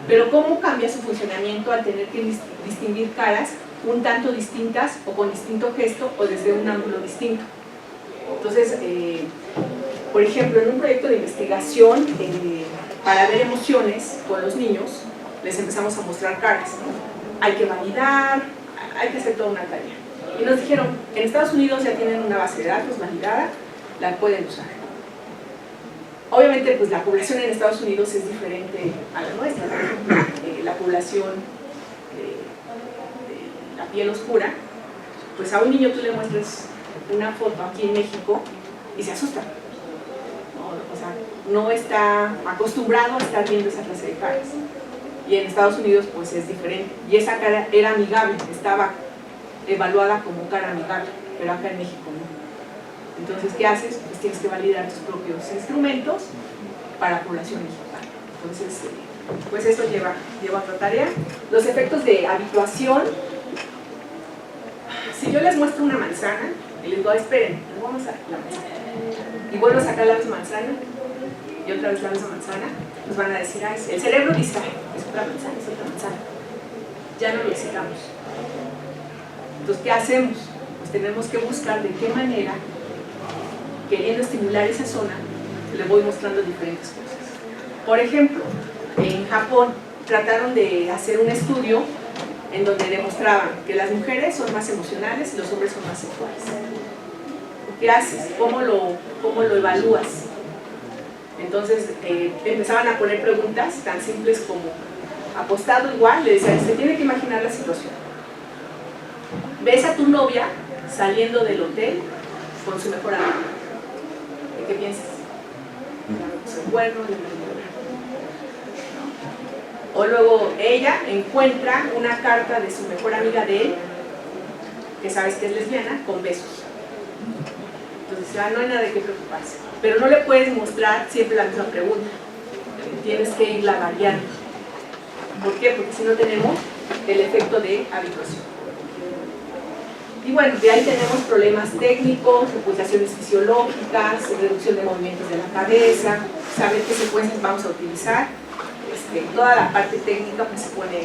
Pero ¿cómo cambia su funcionamiento al tener que distinguir caras un tanto distintas o con distinto gesto o desde un ángulo distinto? Entonces, por ejemplo, en un proyecto de investigación para ver emociones con los niños, les empezamos a mostrar caras, ¿no? Hay que validar, hay que hacer toda una tarea. Y nos dijeron, en Estados Unidos ya tienen una base de datos validada, la pueden usar. Obviamente, pues la población en Estados Unidos es diferente a la nuestra. La población de la piel oscura, pues a un niño tú le muestras una foto aquí en México y se asusta. O sea, no está acostumbrado a estar viendo esa clase de caras. Y en Estados Unidos pues es diferente. Y esa cara era amigable, estaba evaluada como cara amigable, pero acá en México no. Entonces, ¿qué haces? Pues tienes que validar tus propios instrumentos para población mexicana. Entonces, pues eso lleva a otra tarea. Los efectos de habituación. Si yo les muestro una manzana y les digo, esperen, les vamos a la manzana, y vuelvo a sacar la misma manzana y otra vez la misma manzana, nos van a decir, el cerebro dice, es otra manzana, ya no lo excitamos. Entonces, ¿qué hacemos? Pues tenemos que buscar de qué manera, queriendo estimular esa zona, le voy mostrando diferentes cosas. Por ejemplo, en Japón trataron de hacer un estudio en donde demostraban que las mujeres son más emocionales y los hombres son más sexuales. ¿Qué haces? ¿Cómo lo evalúas? Entonces empezaban a poner preguntas tan simples como, apostado igual, le decían, se tiene que imaginar la situación. Ves a tu novia saliendo del hotel con su mejor amigo. ¿Qué piensas? Bueno, o luego ella encuentra una carta de su mejor amiga de él, que sabes que es lesbiana, con besos. Entonces ya no hay nada de qué preocuparse. Pero no le puedes mostrar siempre la misma pregunta. Tienes que irla variando. ¿Por qué? Porque si no tenemos el efecto de habituación. Y bueno, de ahí tenemos problemas técnicos, ocultaciones fisiológicas, reducción de movimientos de la cabeza, saber qué secuencias vamos a utilizar. Toda la parte técnica pues, se pone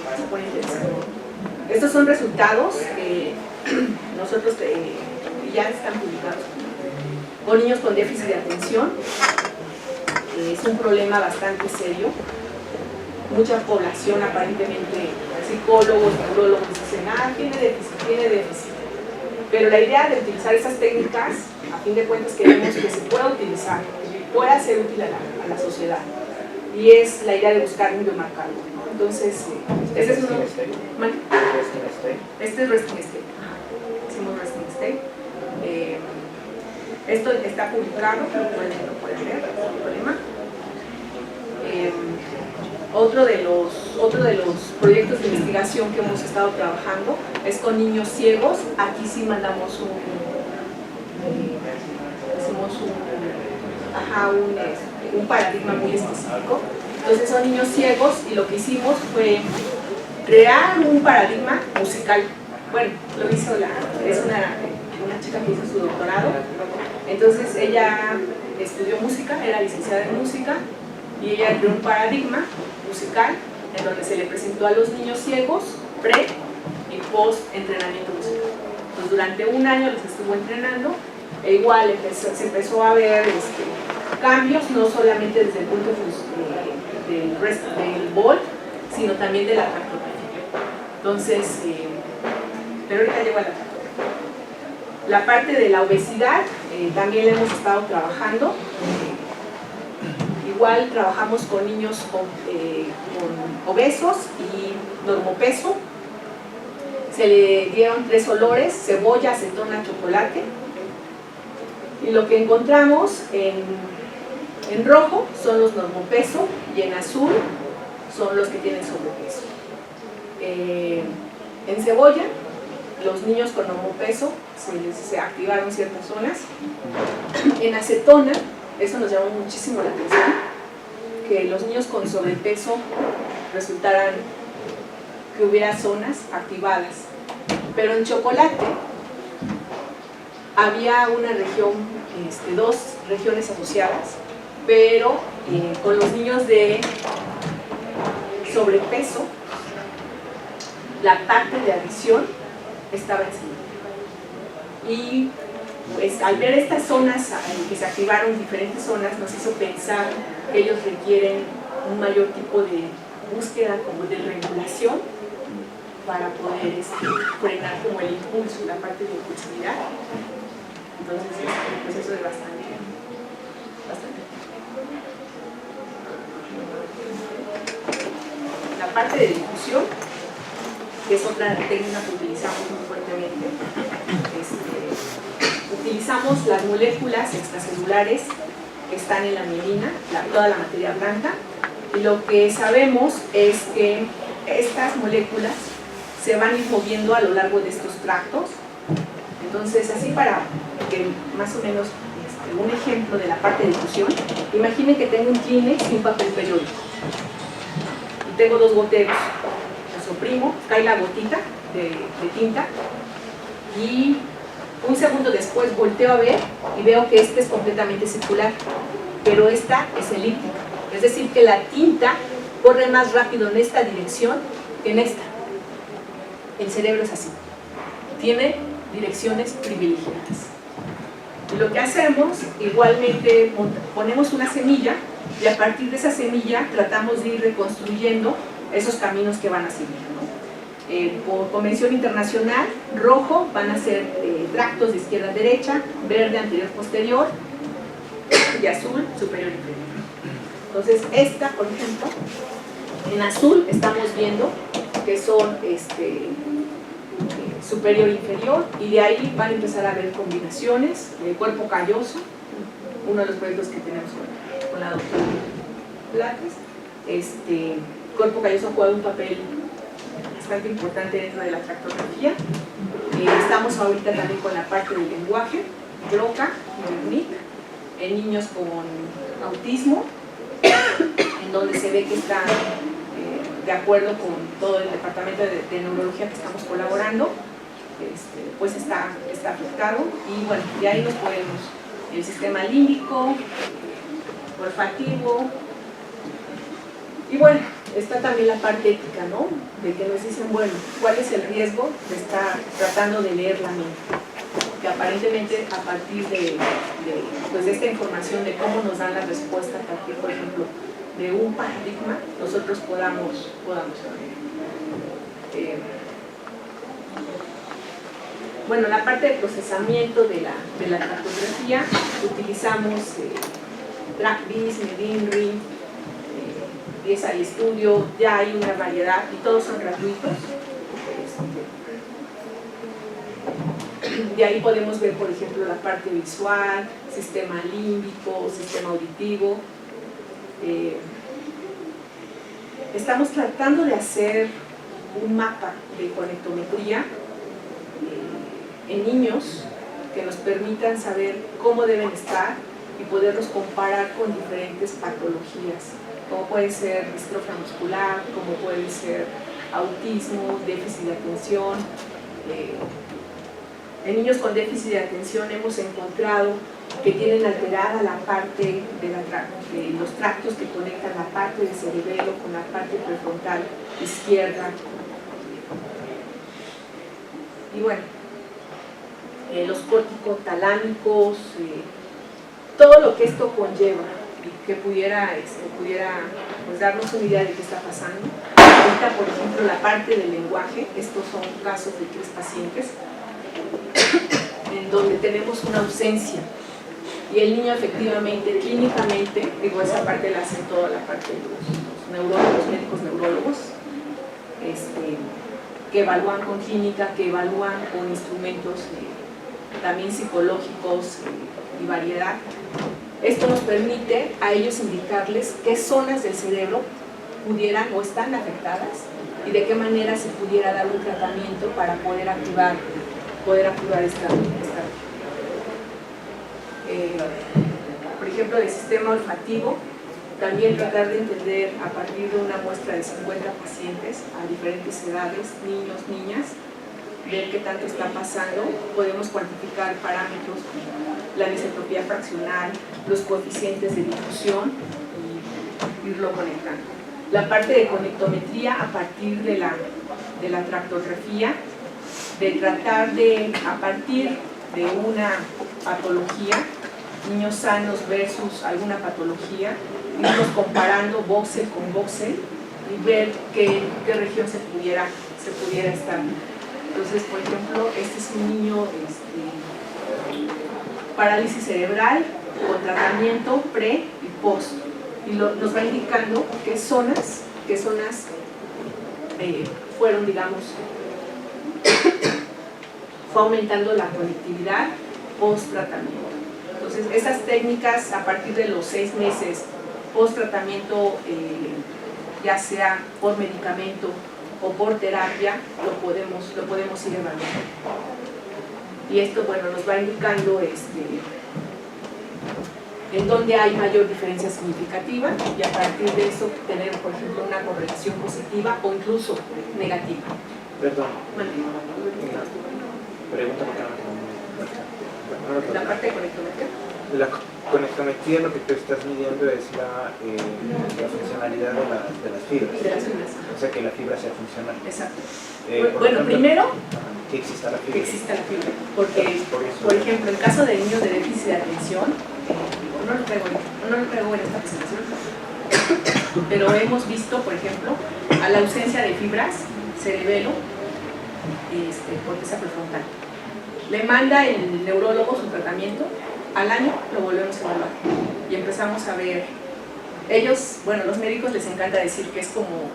interesante. Estos son resultados que nosotros ya están publicados con niños con déficit de atención. Es un problema bastante serio. Mucha población, aparentemente, psicólogos, neurólogos dicen, tiene déficit. Pero la idea de utilizar estas técnicas a fin de cuentas queremos que se pueda utilizar, que pueda ser útil a la sociedad. Y es la idea de buscar un biomarcador, ¿no? Entonces, ese es uno. Este es Resting State. Hicimos Resting State. Esto está publicado, lo pueden ver, no hay problema. Otro de los proyectos de investigación que hemos estado trabajando es con niños ciegos. Aquí sí mandamos un paradigma muy específico. Entonces son niños ciegos y lo que hicimos fue crear un paradigma musical. Bueno, lo hizo es una chica que hizo su doctorado. Entonces ella estudió música, era licenciada en música, y ella creó un paradigma musical en donde se le presentó a los niños ciegos pre y post entrenamiento musical. Entonces durante un año los estuvo entrenando, e igual se empezó a ver cambios, no solamente desde el punto del Volt, sino también de la tractografía. Entonces, pero ahorita llego a la tractografía. La parte de la obesidad también la hemos estado trabajando. Igual trabajamos con niños con obesos y normopeso. Se le dieron 3 olores: cebolla, acetona, chocolate. Y lo que encontramos en rojo son los normopeso y en azul son los que tienen sobrepeso. En cebolla, los niños con normopeso se activaron ciertas zonas. En acetona, eso nos llamó muchísimo la atención, que los niños con sobrepeso resultaran que hubiera zonas activadas. Pero en chocolate había una región, 2 regiones asociadas, pero con los niños de sobrepeso, la parte de adición estaba encima. Y pues, al ver estas zonas que se activaron, diferentes zonas, nos hizo pensar que ellos requieren un mayor tipo de búsqueda como de regulación para poder frenar como el impulso, la parte de impulsividad. Entonces es un proceso de bastante. La parte de difusión, que es otra técnica que utilizamos muy fuertemente, utilizamos las moléculas extracelulares que están en la mielina, toda la materia blanca, y lo que sabemos es que estas moléculas se van a ir moviendo a lo largo de estos tractos. Entonces, así para que más o menos un ejemplo de la parte de difusión, imaginen que tengo un Kleenex y un papel periódico y tengo 2 goteros. Los oprimo, cae la gotita de tinta y un segundo después volteo a ver y veo que este es completamente circular, pero esta es elíptica, es decir que la tinta corre más rápido en esta dirección que en esta. El cerebro es así, tiene direcciones privilegiadas. Y lo que hacemos, igualmente ponemos una semilla y a partir de esa semilla tratamos de ir reconstruyendo esos caminos que van a seguir, ¿no? Por convención internacional, rojo van a ser tractos de izquierda a derecha, verde anterior posterior y azul superior e inferior. Entonces esta, por ejemplo, en azul estamos viendo que son superior e inferior, y de ahí van a empezar a haber combinaciones de cuerpo calloso, uno de los proyectos que tenemos con la doctora Plates. Cuerpo calloso ha jugado un papel bastante importante dentro de la tractografía. Estamos ahorita también con la parte del lenguaje, Broca y Wernicke, en niños con autismo, en donde se ve que está de acuerdo con todo el departamento de neurología que estamos colaborando, pues está afectado. Y bueno, de ahí nos podemos el sistema límbico, olfativo, y bueno, está también la parte ética, ¿no? De que nos dicen, bueno, ¿cuál es el riesgo de estar tratando de leer la mente? Que aparentemente a partir pues de esta información de cómo nos dan la respuesta, a partir, por ejemplo, de un paradigma, nosotros podamos saber. bueno, la parte de procesamiento de la cartografía utilizamos TrackVis, Medinri, DSI Studio, ya hay una variedad y todos son gratuitos. De ahí podemos ver, por ejemplo, la parte visual, sistema límbico, sistema auditivo. Estamos tratando de hacer un mapa de conectometría en niños que nos permitan saber cómo deben estar y poderlos comparar con diferentes patologías, como puede ser distrofia muscular, como puede ser autismo, déficit de atención. En niños con déficit de atención hemos encontrado que tienen alterada la parte de los tractos que conectan la parte del cerebelo con la parte prefrontal izquierda. Y bueno, los corticotalámicos, todo lo que esto conlleva y que pudiera pues, darnos una idea de qué está pasando. Ahorita, por ejemplo, la parte del lenguaje, estos son casos de 3 pacientes en donde tenemos una ausencia y el niño efectivamente, clínicamente, digo, esa parte la hacen toda la parte de los neurólogos, los médicos neurólogos, que evalúan con clínica, que evalúan con instrumentos también psicológicos y variedad. Esto nos permite a ellos indicarles qué zonas del cerebro pudieran o están afectadas y de qué manera se pudiera dar un tratamiento para poder activar esta por ejemplo, del sistema olfativo, también tratar de entender a partir de una muestra de 50 pacientes a diferentes edades, niños, niñas, ver qué tanto está pasando. Podemos cuantificar parámetros como la anisotropía fraccional, los coeficientes de difusión y irlo conectando. La parte de conectometría a partir de la tractografía, de tratar de, a partir de una patología, niños sanos versus alguna patología, irnos comparando voxel con voxel y ver qué región se pudiera estar. Entonces, por ejemplo, este es un niño parálisis cerebral con tratamiento pre y post, y nos va indicando qué zonas fueron, digamos, fue aumentando la conectividad post-tratamiento. Entonces, esas técnicas a partir de los 6 meses post-tratamiento, ya sea por medicamento o por terapia, lo podemos ir evaluando. Y esto, bueno, nos va indicando en dónde hay mayor diferencia significativa y a partir de eso tener, por ejemplo, una correlación positiva o incluso negativa. Perdón. Bueno, Pregunta porque no lo la parte de conectometría. La conectometría, lo que tú estás midiendo es la funcionalidad de las fibras. De las fibras. O sea, que la fibra sea funcional. Exacto. Por Bueno, tanto, primero, que exista la fibra. que exista la fibra. Porque, Por ejemplo, en caso de niños de déficit de atención, no lo traigo en esta presentación, pero hemos visto, por ejemplo, a la ausencia de fibras, cerebelo, corteza prefrontal. Le manda el neurólogo su tratamiento, al año lo volvemos a evaluar y empezamos a ver. Ellos, bueno, los médicos les encanta decir que es como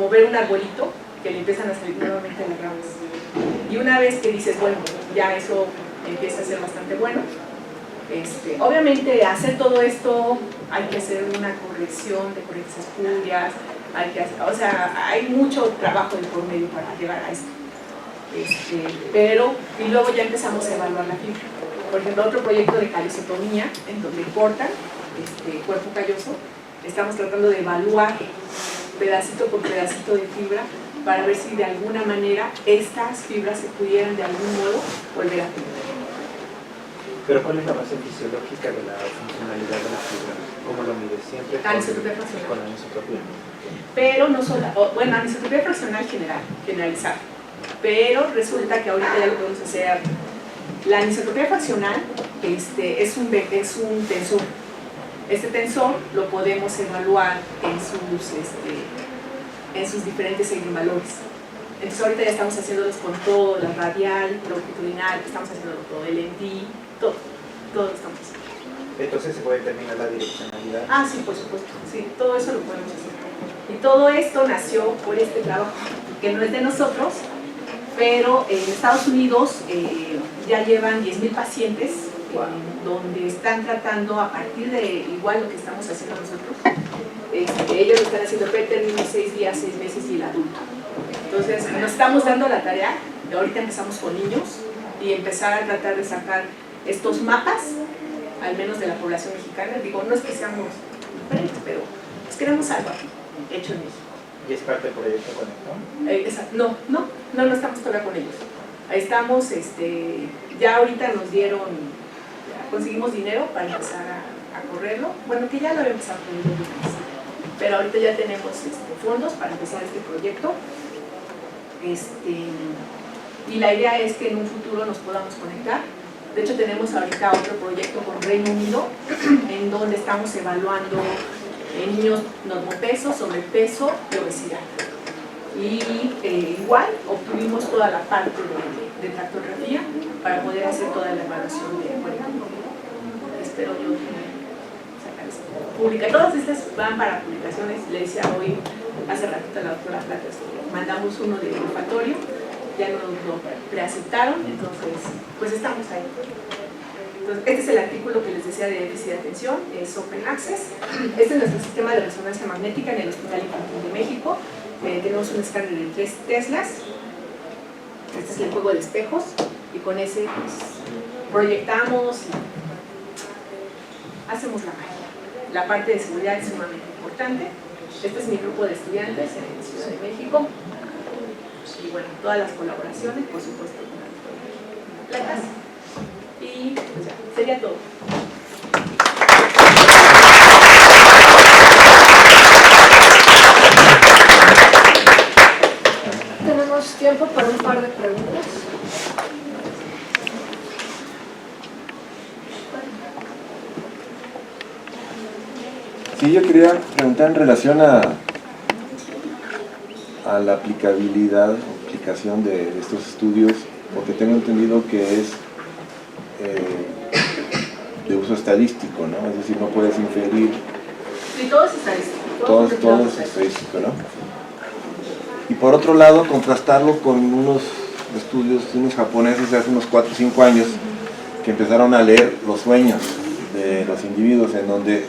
ver un arbolito que le empiezan a salir nuevamente las ramas. Y una vez que dices, bueno, ya eso empieza a ser bastante bueno, obviamente hacer todo esto hay que hacer una corrección de corrientes espurias, o sea, hay mucho trabajo de por medio para llegar a esto. Y luego ya empezamos a evaluar la fibra. Por ejemplo, otro proyecto de callosotomía, en donde cortan cuerpo calloso, estamos tratando de evaluar pedacito por pedacito de fibra para ver si de alguna manera estas fibras se pudieran de algún modo volver a tener. Pero ¿cuál es la base fisiológica de la funcionalidad de la fibra? ¿Cómo lo mides? Siempre Anisotropía fraccional. con anisotropía. Pero no solo, bueno, anisotropía fraccional generalizada. Pero resulta que ahorita ya lo podemos hacer. La anisotropía fraccional es un tensor. Este tensor lo podemos evaluar en sus diferentes eigenvalores. Entonces ahorita ya estamos haciéndolos con todo, la radial, longitudinal, estamos haciéndolo todo, el ND, todo lo estamos haciendo. Entonces se puede determinar la direccionalidad. Ah, sí, por supuesto, sí, todo eso lo podemos hacer. Y todo esto nació por este trabajo, que no es de nosotros, pero en Estados Unidos ya llevan 10,000 pacientes, donde están tratando a partir de igual lo que estamos haciendo nosotros. Ellos lo están haciendo pretérmino, 6 días, 6 meses y el adulto. Entonces nos estamos dando la tarea, de ahorita empezamos con niños y empezar a tratar de sacar estos mapas, al menos de la población mexicana. Digo, no es que seamos diferentes, pero pues queremos algo hecho en México. ¿Y es parte del proyecto Conectón? No estamos todavía con ellos. Estamos, ya ahorita nos dieron, conseguimos dinero para empezar a correrlo. Bueno, que ya lo había empezado con ellos, pero ahorita ya tenemos fondos para empezar este proyecto. Y la idea es que en un futuro nos podamos conectar. De hecho, tenemos ahorita otro proyecto con Reino Unido, en donde estamos evaluando niños normopeso, sobrepeso y obesidad. Y igual obtuvimos toda la parte de tractografía para poder hacer toda la evaluación de cuerpo. Espero yo sacar esto. Todas estas van para publicaciones. Le decía hoy, hace ratito a la doctora Plata, mandamos uno de olfatorio, ya nos lo preaceptaron, entonces pues estamos ahí. Entonces, este es el artículo que les decía de déficit de atención, es Open Access. Este es nuestro sistema de resonancia magnética en el Hospital Infantil de México. Tenemos un escáner de 3 Teslas. Este es el juego de espejos y con ese pues, proyectamos y hacemos la magia. La parte de seguridad es sumamente importante. Este es mi grupo de estudiantes en Ciudad de México. Y bueno, todas las colaboraciones, por supuesto, con las placas. Y pues ya, sería todo. Tenemos tiempo para un par de preguntas. Sí, yo quería preguntar en relación a la aplicabilidad o aplicación de estos estudios, porque tengo entendido que es de uso estadístico, ¿no? Es decir, no puedes inferir. Sí, todo es estadístico. Todo es estadístico, ¿no? Y por otro lado, contrastarlo con unos estudios, unos japoneses de hace unos 4 o 5 años, que empezaron a leer los sueños de los individuos, en donde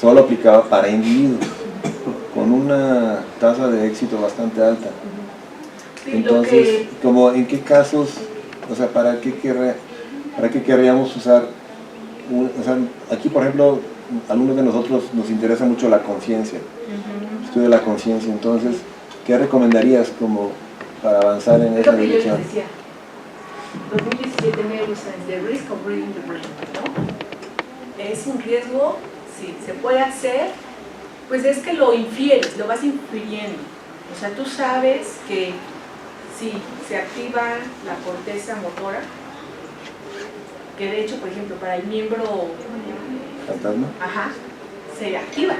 solo aplicaba para individuos, con una tasa de éxito bastante alta. Sí, Entonces, como en qué casos, o sea, ¿para qué querríamos usar? O sea, aquí, por ejemplo, a algunos de nosotros nos interesa mucho la conciencia, estudio de la conciencia. Entonces, ¿qué recomendarías como para avanzar en esa dirección? Es lo que yo les decía, 2017 Neuroscience, The Risk of Reading the Brain, ¿no? Es un riesgo, sí, se puede hacer, pues es que lo infieres, lo vas infiriendo. O sea, tú sabes que si se activa la corteza motora, que de hecho, por ejemplo, para el miembro ¿Fantasma? ajá, se activa,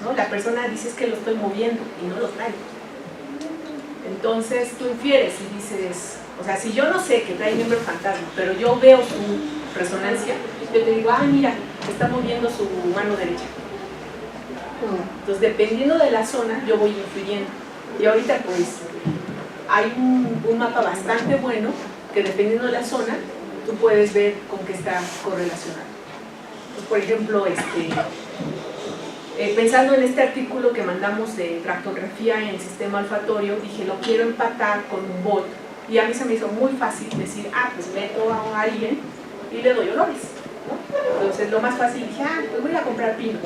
¿no? La persona dice es que lo estoy moviendo y no lo trae. Entonces tú infieres y dices, o sea, si yo no sé que trae miembro fantasma, pero yo veo su resonancia, yo te digo, ah, mira, está moviendo su mano derecha. Entonces, dependiendo de la zona, yo voy influyendo. Y ahorita, pues, hay un mapa bastante bueno que dependiendo de la zona, tú puedes ver con qué está correlacionado. Pues, por ejemplo, pensando en este artículo que mandamos de tractografía en el sistema olfatorio, dije, lo quiero empatar con un bot. Y a mí se me hizo muy fácil decir, pues meto a alguien y le doy olores, ¿no? Entonces lo más fácil dije, pues voy a comprar pino.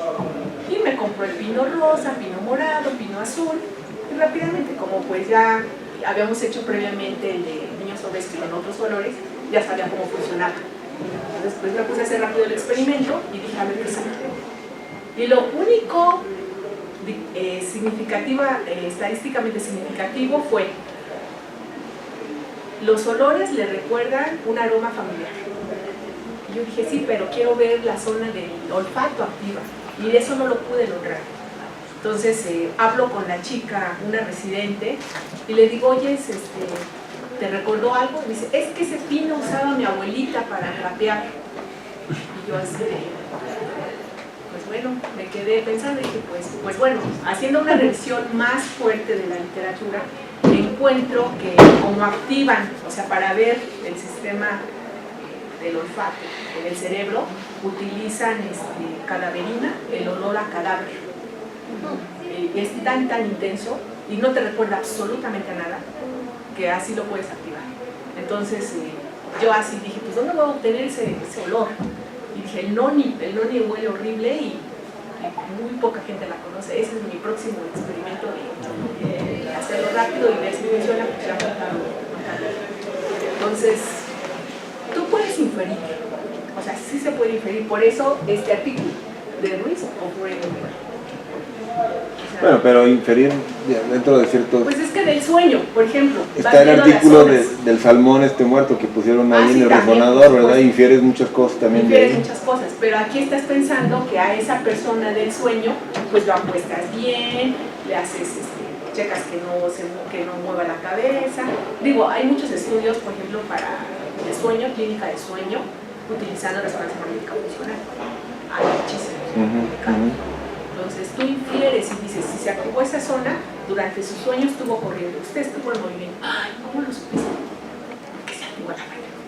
Y me compró el pino rosa, pino morado, pino azul. Y rápidamente, como pues ya habíamos hecho previamente el de niños obesos con otros olores, ya sabía cómo funcionaba. Entonces pues me puse a hacer rápido el experimento y dije, a ver qué sale. Y lo único estadísticamente significativo fue los olores le recuerdan un aroma familiar. Y yo dije, sí, pero quiero ver la zona del olfato activa. Y eso no lo pude lograr. Entonces hablo con la chica, una residente, y le digo, oye, ¿te recordó algo? Y dice, es que ese pino usaba mi abuelita para trapear. Y yo así pues bueno, me quedé pensando y dije, pues bueno, haciendo una revisión más fuerte de la literatura, encuentro que como activan, o sea, para ver el sistema del olfato en el cerebro, utilizan cadaverina, el olor a cadáver. Es tan intenso y no te recuerda absolutamente a nada que así lo puedes activar. Entonces yo así dije, pues ¿dónde voy a obtener ese olor? Y dije, el noni huele horrible y muy poca gente la conoce. Ese es mi próximo experimento de hacerlo rápido y ver si funciona, porque ya entonces tú puedes inferir, o sea, sí se puede inferir. Por eso este artículo de Ruiz ocurre en Bueno, pero inferir dentro de cierto... Pues es que del sueño, por ejemplo. Está el artículo del salmón muerto que pusieron ahí en el resonador, ¿verdad? Infieres muchas cosas también de ahí. Infieres muchas cosas, pero aquí estás pensando que a esa persona del sueño, pues lo apuestas bien, le haces, checas que no mueva la cabeza. Digo, hay muchos estudios, por ejemplo, para el sueño, clínica de sueño, utilizando resonancia magnética funcional. Hay muchísimos. Entonces tú infieres y dices, si se activó esa zona, durante su sueño estuvo corriendo, usted estuvo en movimiento. ¡Ay, cómo lo supiste! Porque se activó la magnética.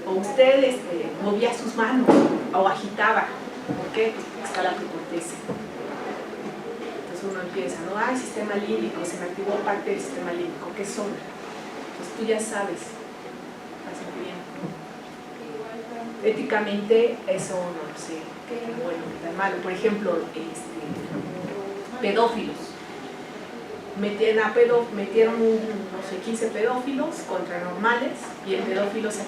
O usted movía sus manos o agitaba. ¿Por qué? Pues porque está la precorteza. Entonces uno empieza, ¿no? Ah, sistema límbico, se me activó parte del sistema límbico. ¿Qué zona? Pues tú ya sabes. Así bien. Éticamente eso no lo sé. Qué bueno, qué tan malo. Por ejemplo, pedófilos. Metieron no sé, 15 pedófilos contra normales y el pedófilo se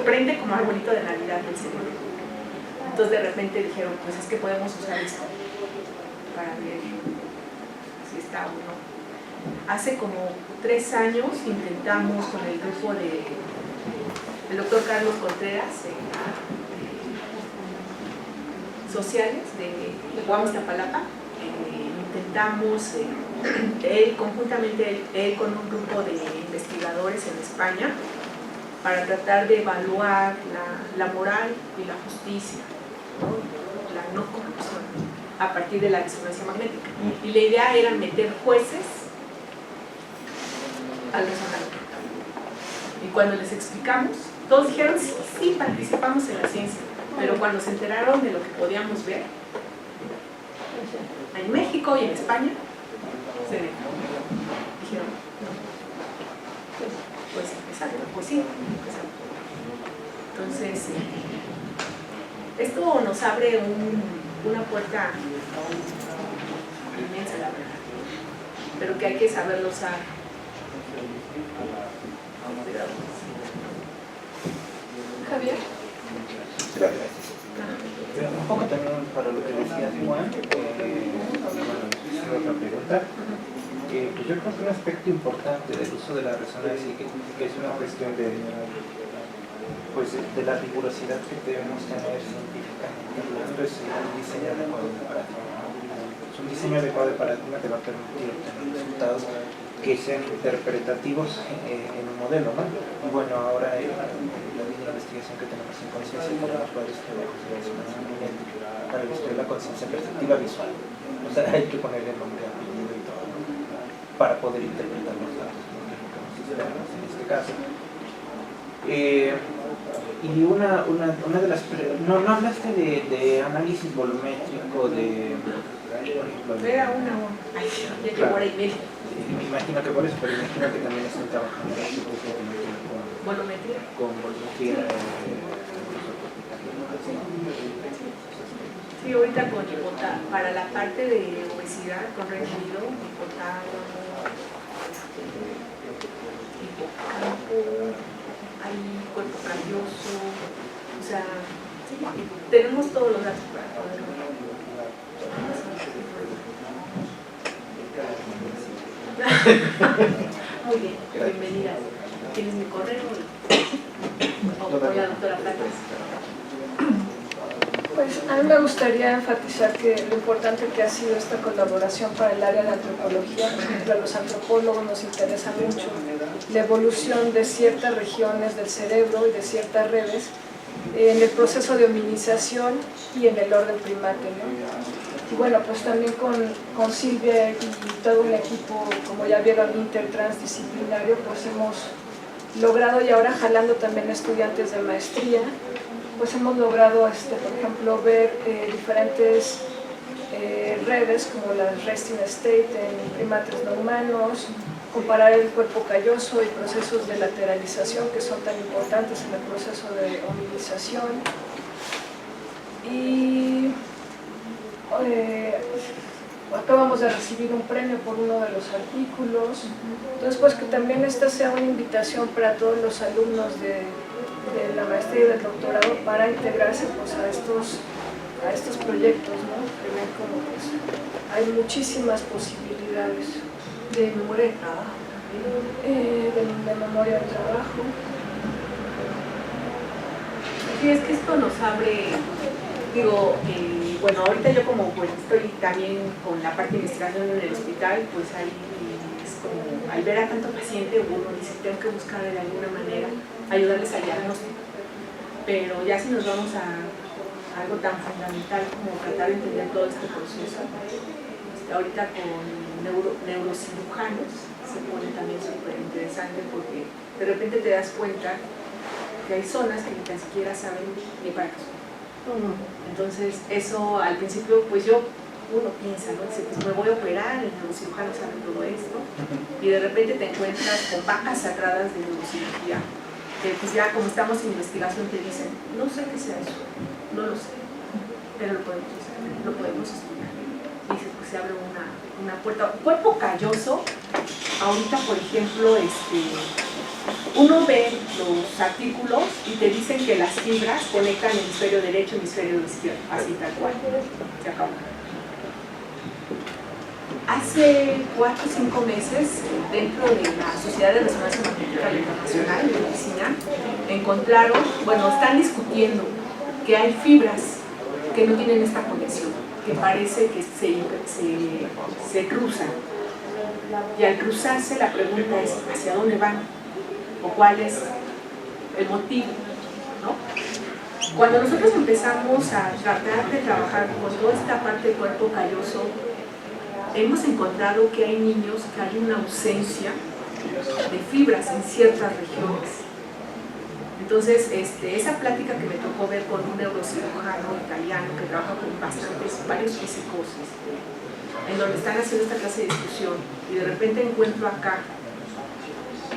prende como arbolito de Navidad del cerebro. Entonces de repente dijeron, pues es que podemos usar esto para ver si está o no. Hace como 3 años intentamos con el grupo del doctor Carlos Contreras, sociales de Guam, Iztapalapa, intentamos conjuntamente él con un grupo de investigadores en España para tratar de evaluar la moral y la justicia, ¿no? La no corrupción a partir de la resonancia magnética. Y la idea era meter jueces al resonar. Y cuando les explicamos, todos dijeron, sí, participamos en la ciencia. Pero cuando se enteraron de lo que podíamos ver en México y en España, se negaron. Dijeron, no. Pues exacto, pues sí. Exacto. Entonces, esto nos abre una puerta inmensa, la verdad. Pero que hay que saberlo usar. Javier. Gracias. Un poco también para lo que decías, Juan, otra pregunta. Pues yo creo que un aspecto importante del uso de la resonancia, que es una cuestión de la rigurosidad que debemos tener científicamente hablando, es un diseño adecuado de paradigma. Es un diseño adecuado de paradigma que va a permitir obtener resultados que sean interpretativos en un modelo, ¿no? Y bueno, ahora en la línea de investigación que tenemos en conciencia tenemos varios trabajos de resonancia magnética para el estudio de la conciencia perceptiva visual. O sea, hay que ponerle nombre, apellido y todo, ¿no? Para poder interpretar los datos, que es lo que nos esperamos en este caso. Y una de las... No hablaste de análisis volumétrico de... Por ejemplo, Era ya llegó hora y media. Me imagino que por eso, pero imagino que también están trabajando Volumetría. con volumetría. Sí, ahorita con para la parte de obesidad, con rendido, hipotálamo, hipocampo, hay cuerpo calloso, o sea, sí, tenemos todos los datos para poder ver. Muy bien, bienvenida. ¿Tienes mi correo? O con la doctora Platas. Pues a mí me gustaría enfatizar que lo importante que ha sido esta colaboración para el área de antropología. Por ejemplo, a los antropólogos nos interesa mucho la evolución de ciertas regiones del cerebro y de ciertas redes en el proceso de hominización y en el orden primate, ¿no? Y bueno, pues también con Silvia y todo un equipo, como ya vieron, intertransdisciplinario, pues hemos logrado, y ahora jalando también estudiantes de maestría, pues hemos logrado, por ejemplo, ver diferentes redes como la resting state en primates no humanos, comparar el cuerpo calloso y procesos de lateralización que son tan importantes en el proceso de hominización. Y acabamos de recibir un premio por uno de los artículos. Entonces, pues que también esta sea una invitación para todos los alumnos de la maestría y del doctorado para integrarse pues, a estos proyectos, ¿no? Que ven como pues, hay muchísimas posibilidades de memoria de trabajo. De memoria de trabajo. Sí, es que esto nos abre, digo, bueno, ahorita yo como pues estoy también con la parte de investigación en el hospital, pues ahí es como, al ver a tanto paciente, uno dice, tengo que buscar de alguna manera ayudarles al diagnóstico. Pero ya si nos vamos a algo tan fundamental como tratar de entender todo este proceso, ahorita con neurocirujanos se pone también súper interesante porque de repente te das cuenta que hay zonas que ni tan siquiera saben ni para qué son. Entonces eso al principio pues uno piensa, ¿no? Dice, pues me voy a operar, el neurocirujano sabe todo esto y de repente te encuentras con vacas sagradas de neurocirugía que pues ya como estamos en investigación te dicen, no sé qué sea eso, no lo sé, pero lo podemos hacer, lo podemos estudiar. Y dices, pues se abre una puerta. Cuerpo calloso, ahorita por ejemplo, uno ve los artículos y te dicen que las fibras conectan el hemisferio derecho y el hemisferio izquierdo, así tal cual, se acabó. Hace 4 o 5 meses, dentro de la Sociedad de Resonancia Magnética Internacional de Medicina, encontraron, bueno, están discutiendo que hay fibras que no tienen esta conexión, que parece que se cruzan. Y al cruzarse la pregunta es, ¿hacia dónde van? ¿O cuál es el motivo? ¿No? Cuando nosotros empezamos a tratar de trabajar con toda esta parte del cuerpo calloso, hemos encontrado que hay niños que hay una ausencia de fibras en ciertas regiones. Entonces, esa plática que me tocó ver con un neurocirujano italiano que trabaja con varios físicos, en donde están haciendo esta clase de discusión, y de repente encuentro acá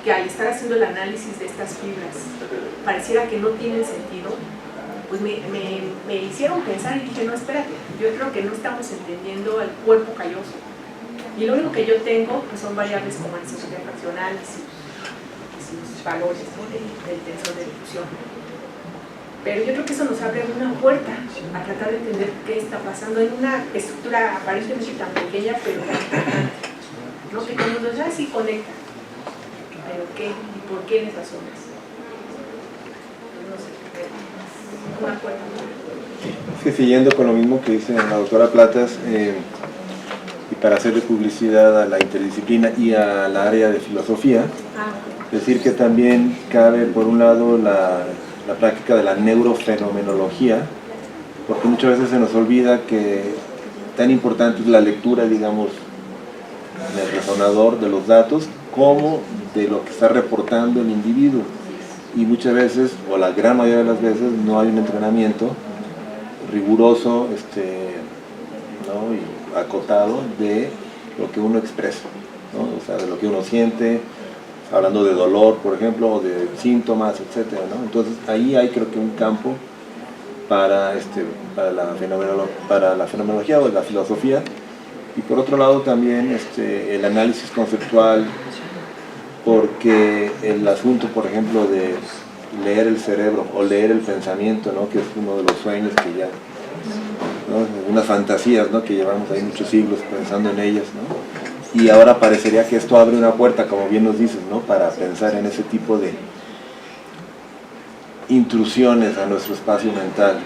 que al estar haciendo el análisis de estas fibras, pareciera que no tienen sentido, pues me hicieron pensar y dije, no, espérate, yo creo que no estamos entendiendo el cuerpo calloso. Y lo único que yo tengo pues, son variables como la sensibilidad fraccional y sus valores, ¿no? del tensor de difusión. Pero yo creo que eso nos abre una puerta a tratar de entender qué está pasando en una estructura aparentemente tan pequeña, pero tan importante, ¿no? Que cuando nos da sí conecta, pero ¿qué y por qué en esas zonas? No sé, una puerta. Es que siguiendo con lo mismo que dice la doctora Platas, y para hacerle publicidad a la interdisciplina y a la área de filosofía, decir que también cabe por un lado la práctica de la neurofenomenología, porque muchas veces se nos olvida que tan importante es la lectura, digamos, en el resonador de los datos como de lo que está reportando el individuo, y muchas veces, o la gran mayoría de las veces, no hay un entrenamiento riguroso ¿no? y acotado de lo que uno expresa, ¿no? O sea, de lo que uno siente, hablando de dolor, por ejemplo, o de síntomas, etcétera, ¿no? Entonces ahí hay creo que un campo para la fenomenología o la filosofía, y por otro lado también el análisis conceptual, porque el asunto, por ejemplo, de leer el cerebro o leer el pensamiento, ¿no? Que es uno de los sueños que ya, ¿no? Unas fantasías, ¿no? Que llevamos ahí muchos siglos pensando en ellas, ¿no? Y ahora parecería que esto abre una puerta, como bien nos dices, ¿no? Para pensar en ese tipo de intrusiones a nuestro espacio mental.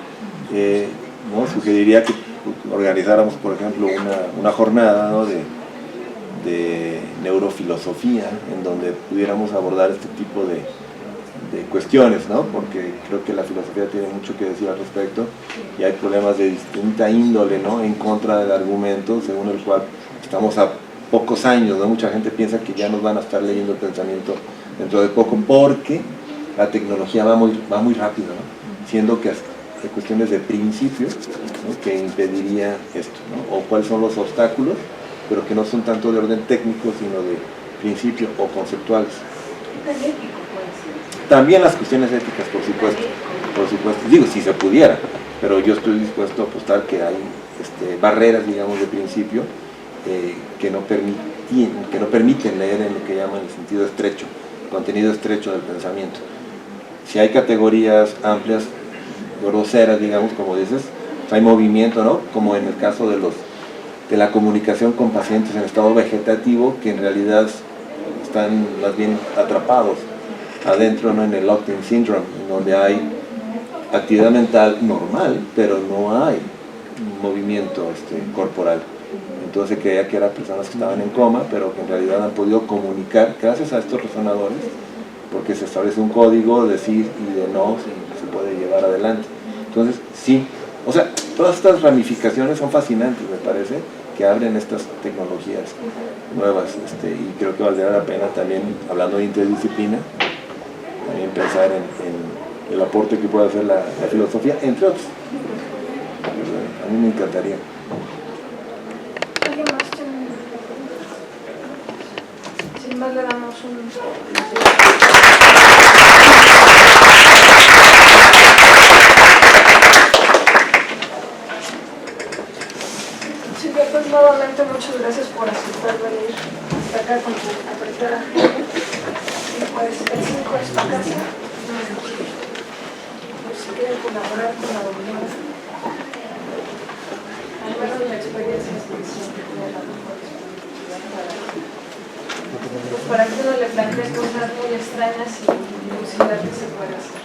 ¿no? Sugeriría que organizáramos, por ejemplo, una jornada, ¿no?, de neurofilosofía, en donde pudiéramos abordar este tipo de cuestiones, ¿no? Porque creo que la filosofía tiene mucho que decir al respecto y hay problemas de distinta índole, ¿no?, en contra del argumento según el cual estamos a pocos años, ¿no? Mucha gente piensa que ya nos van a estar leyendo el pensamiento dentro de poco porque la tecnología va muy rápido, ¿no? Siendo que hay cuestiones de principio, ¿no?, que impediría esto, ¿no? O cuáles son los obstáculos, pero que no son tanto de orden técnico, sino de principio o conceptuales. También las cuestiones éticas, por supuesto, digo, si se pudiera, pero yo estoy dispuesto a apostar que hay barreras, digamos, de principio que no permiten leer en lo que llaman el sentido estrecho, contenido estrecho del pensamiento. Si hay categorías amplias, groseras, digamos, como dices, hay movimiento, ¿no?, como en el caso de la comunicación con pacientes en estado vegetativo, que en realidad están más bien atrapados adentro, ¿no?, en el locked-in syndrome, en donde hay actividad mental normal, pero no hay movimiento corporal. Entonces se creía que eran personas que estaban en coma, pero que en realidad han podido comunicar gracias a estos resonadores, porque se establece un código de sí y de no, si se puede llevar adelante. Entonces, sí, o sea, todas estas ramificaciones son fascinantes, me parece, que abren estas tecnologías nuevas, y creo que valdría la pena también, hablando de interdisciplina, también pensar en el aporte que puede hacer la filosofía, entre otros. A mí me encantaría. ¿Alguien más tiene? Sin más le damos un... Silvia, pues nuevamente muchas gracias por aceptar venir hasta acá con tu apretada agenda. Y pues el 5 es tu casa. Pues si quieren colaborar con la doctora, al menos la experiencia es que siempre tiene la mejor disponibilidad para que uno le plantee cosas muy extrañas y considerar que se puede hacer.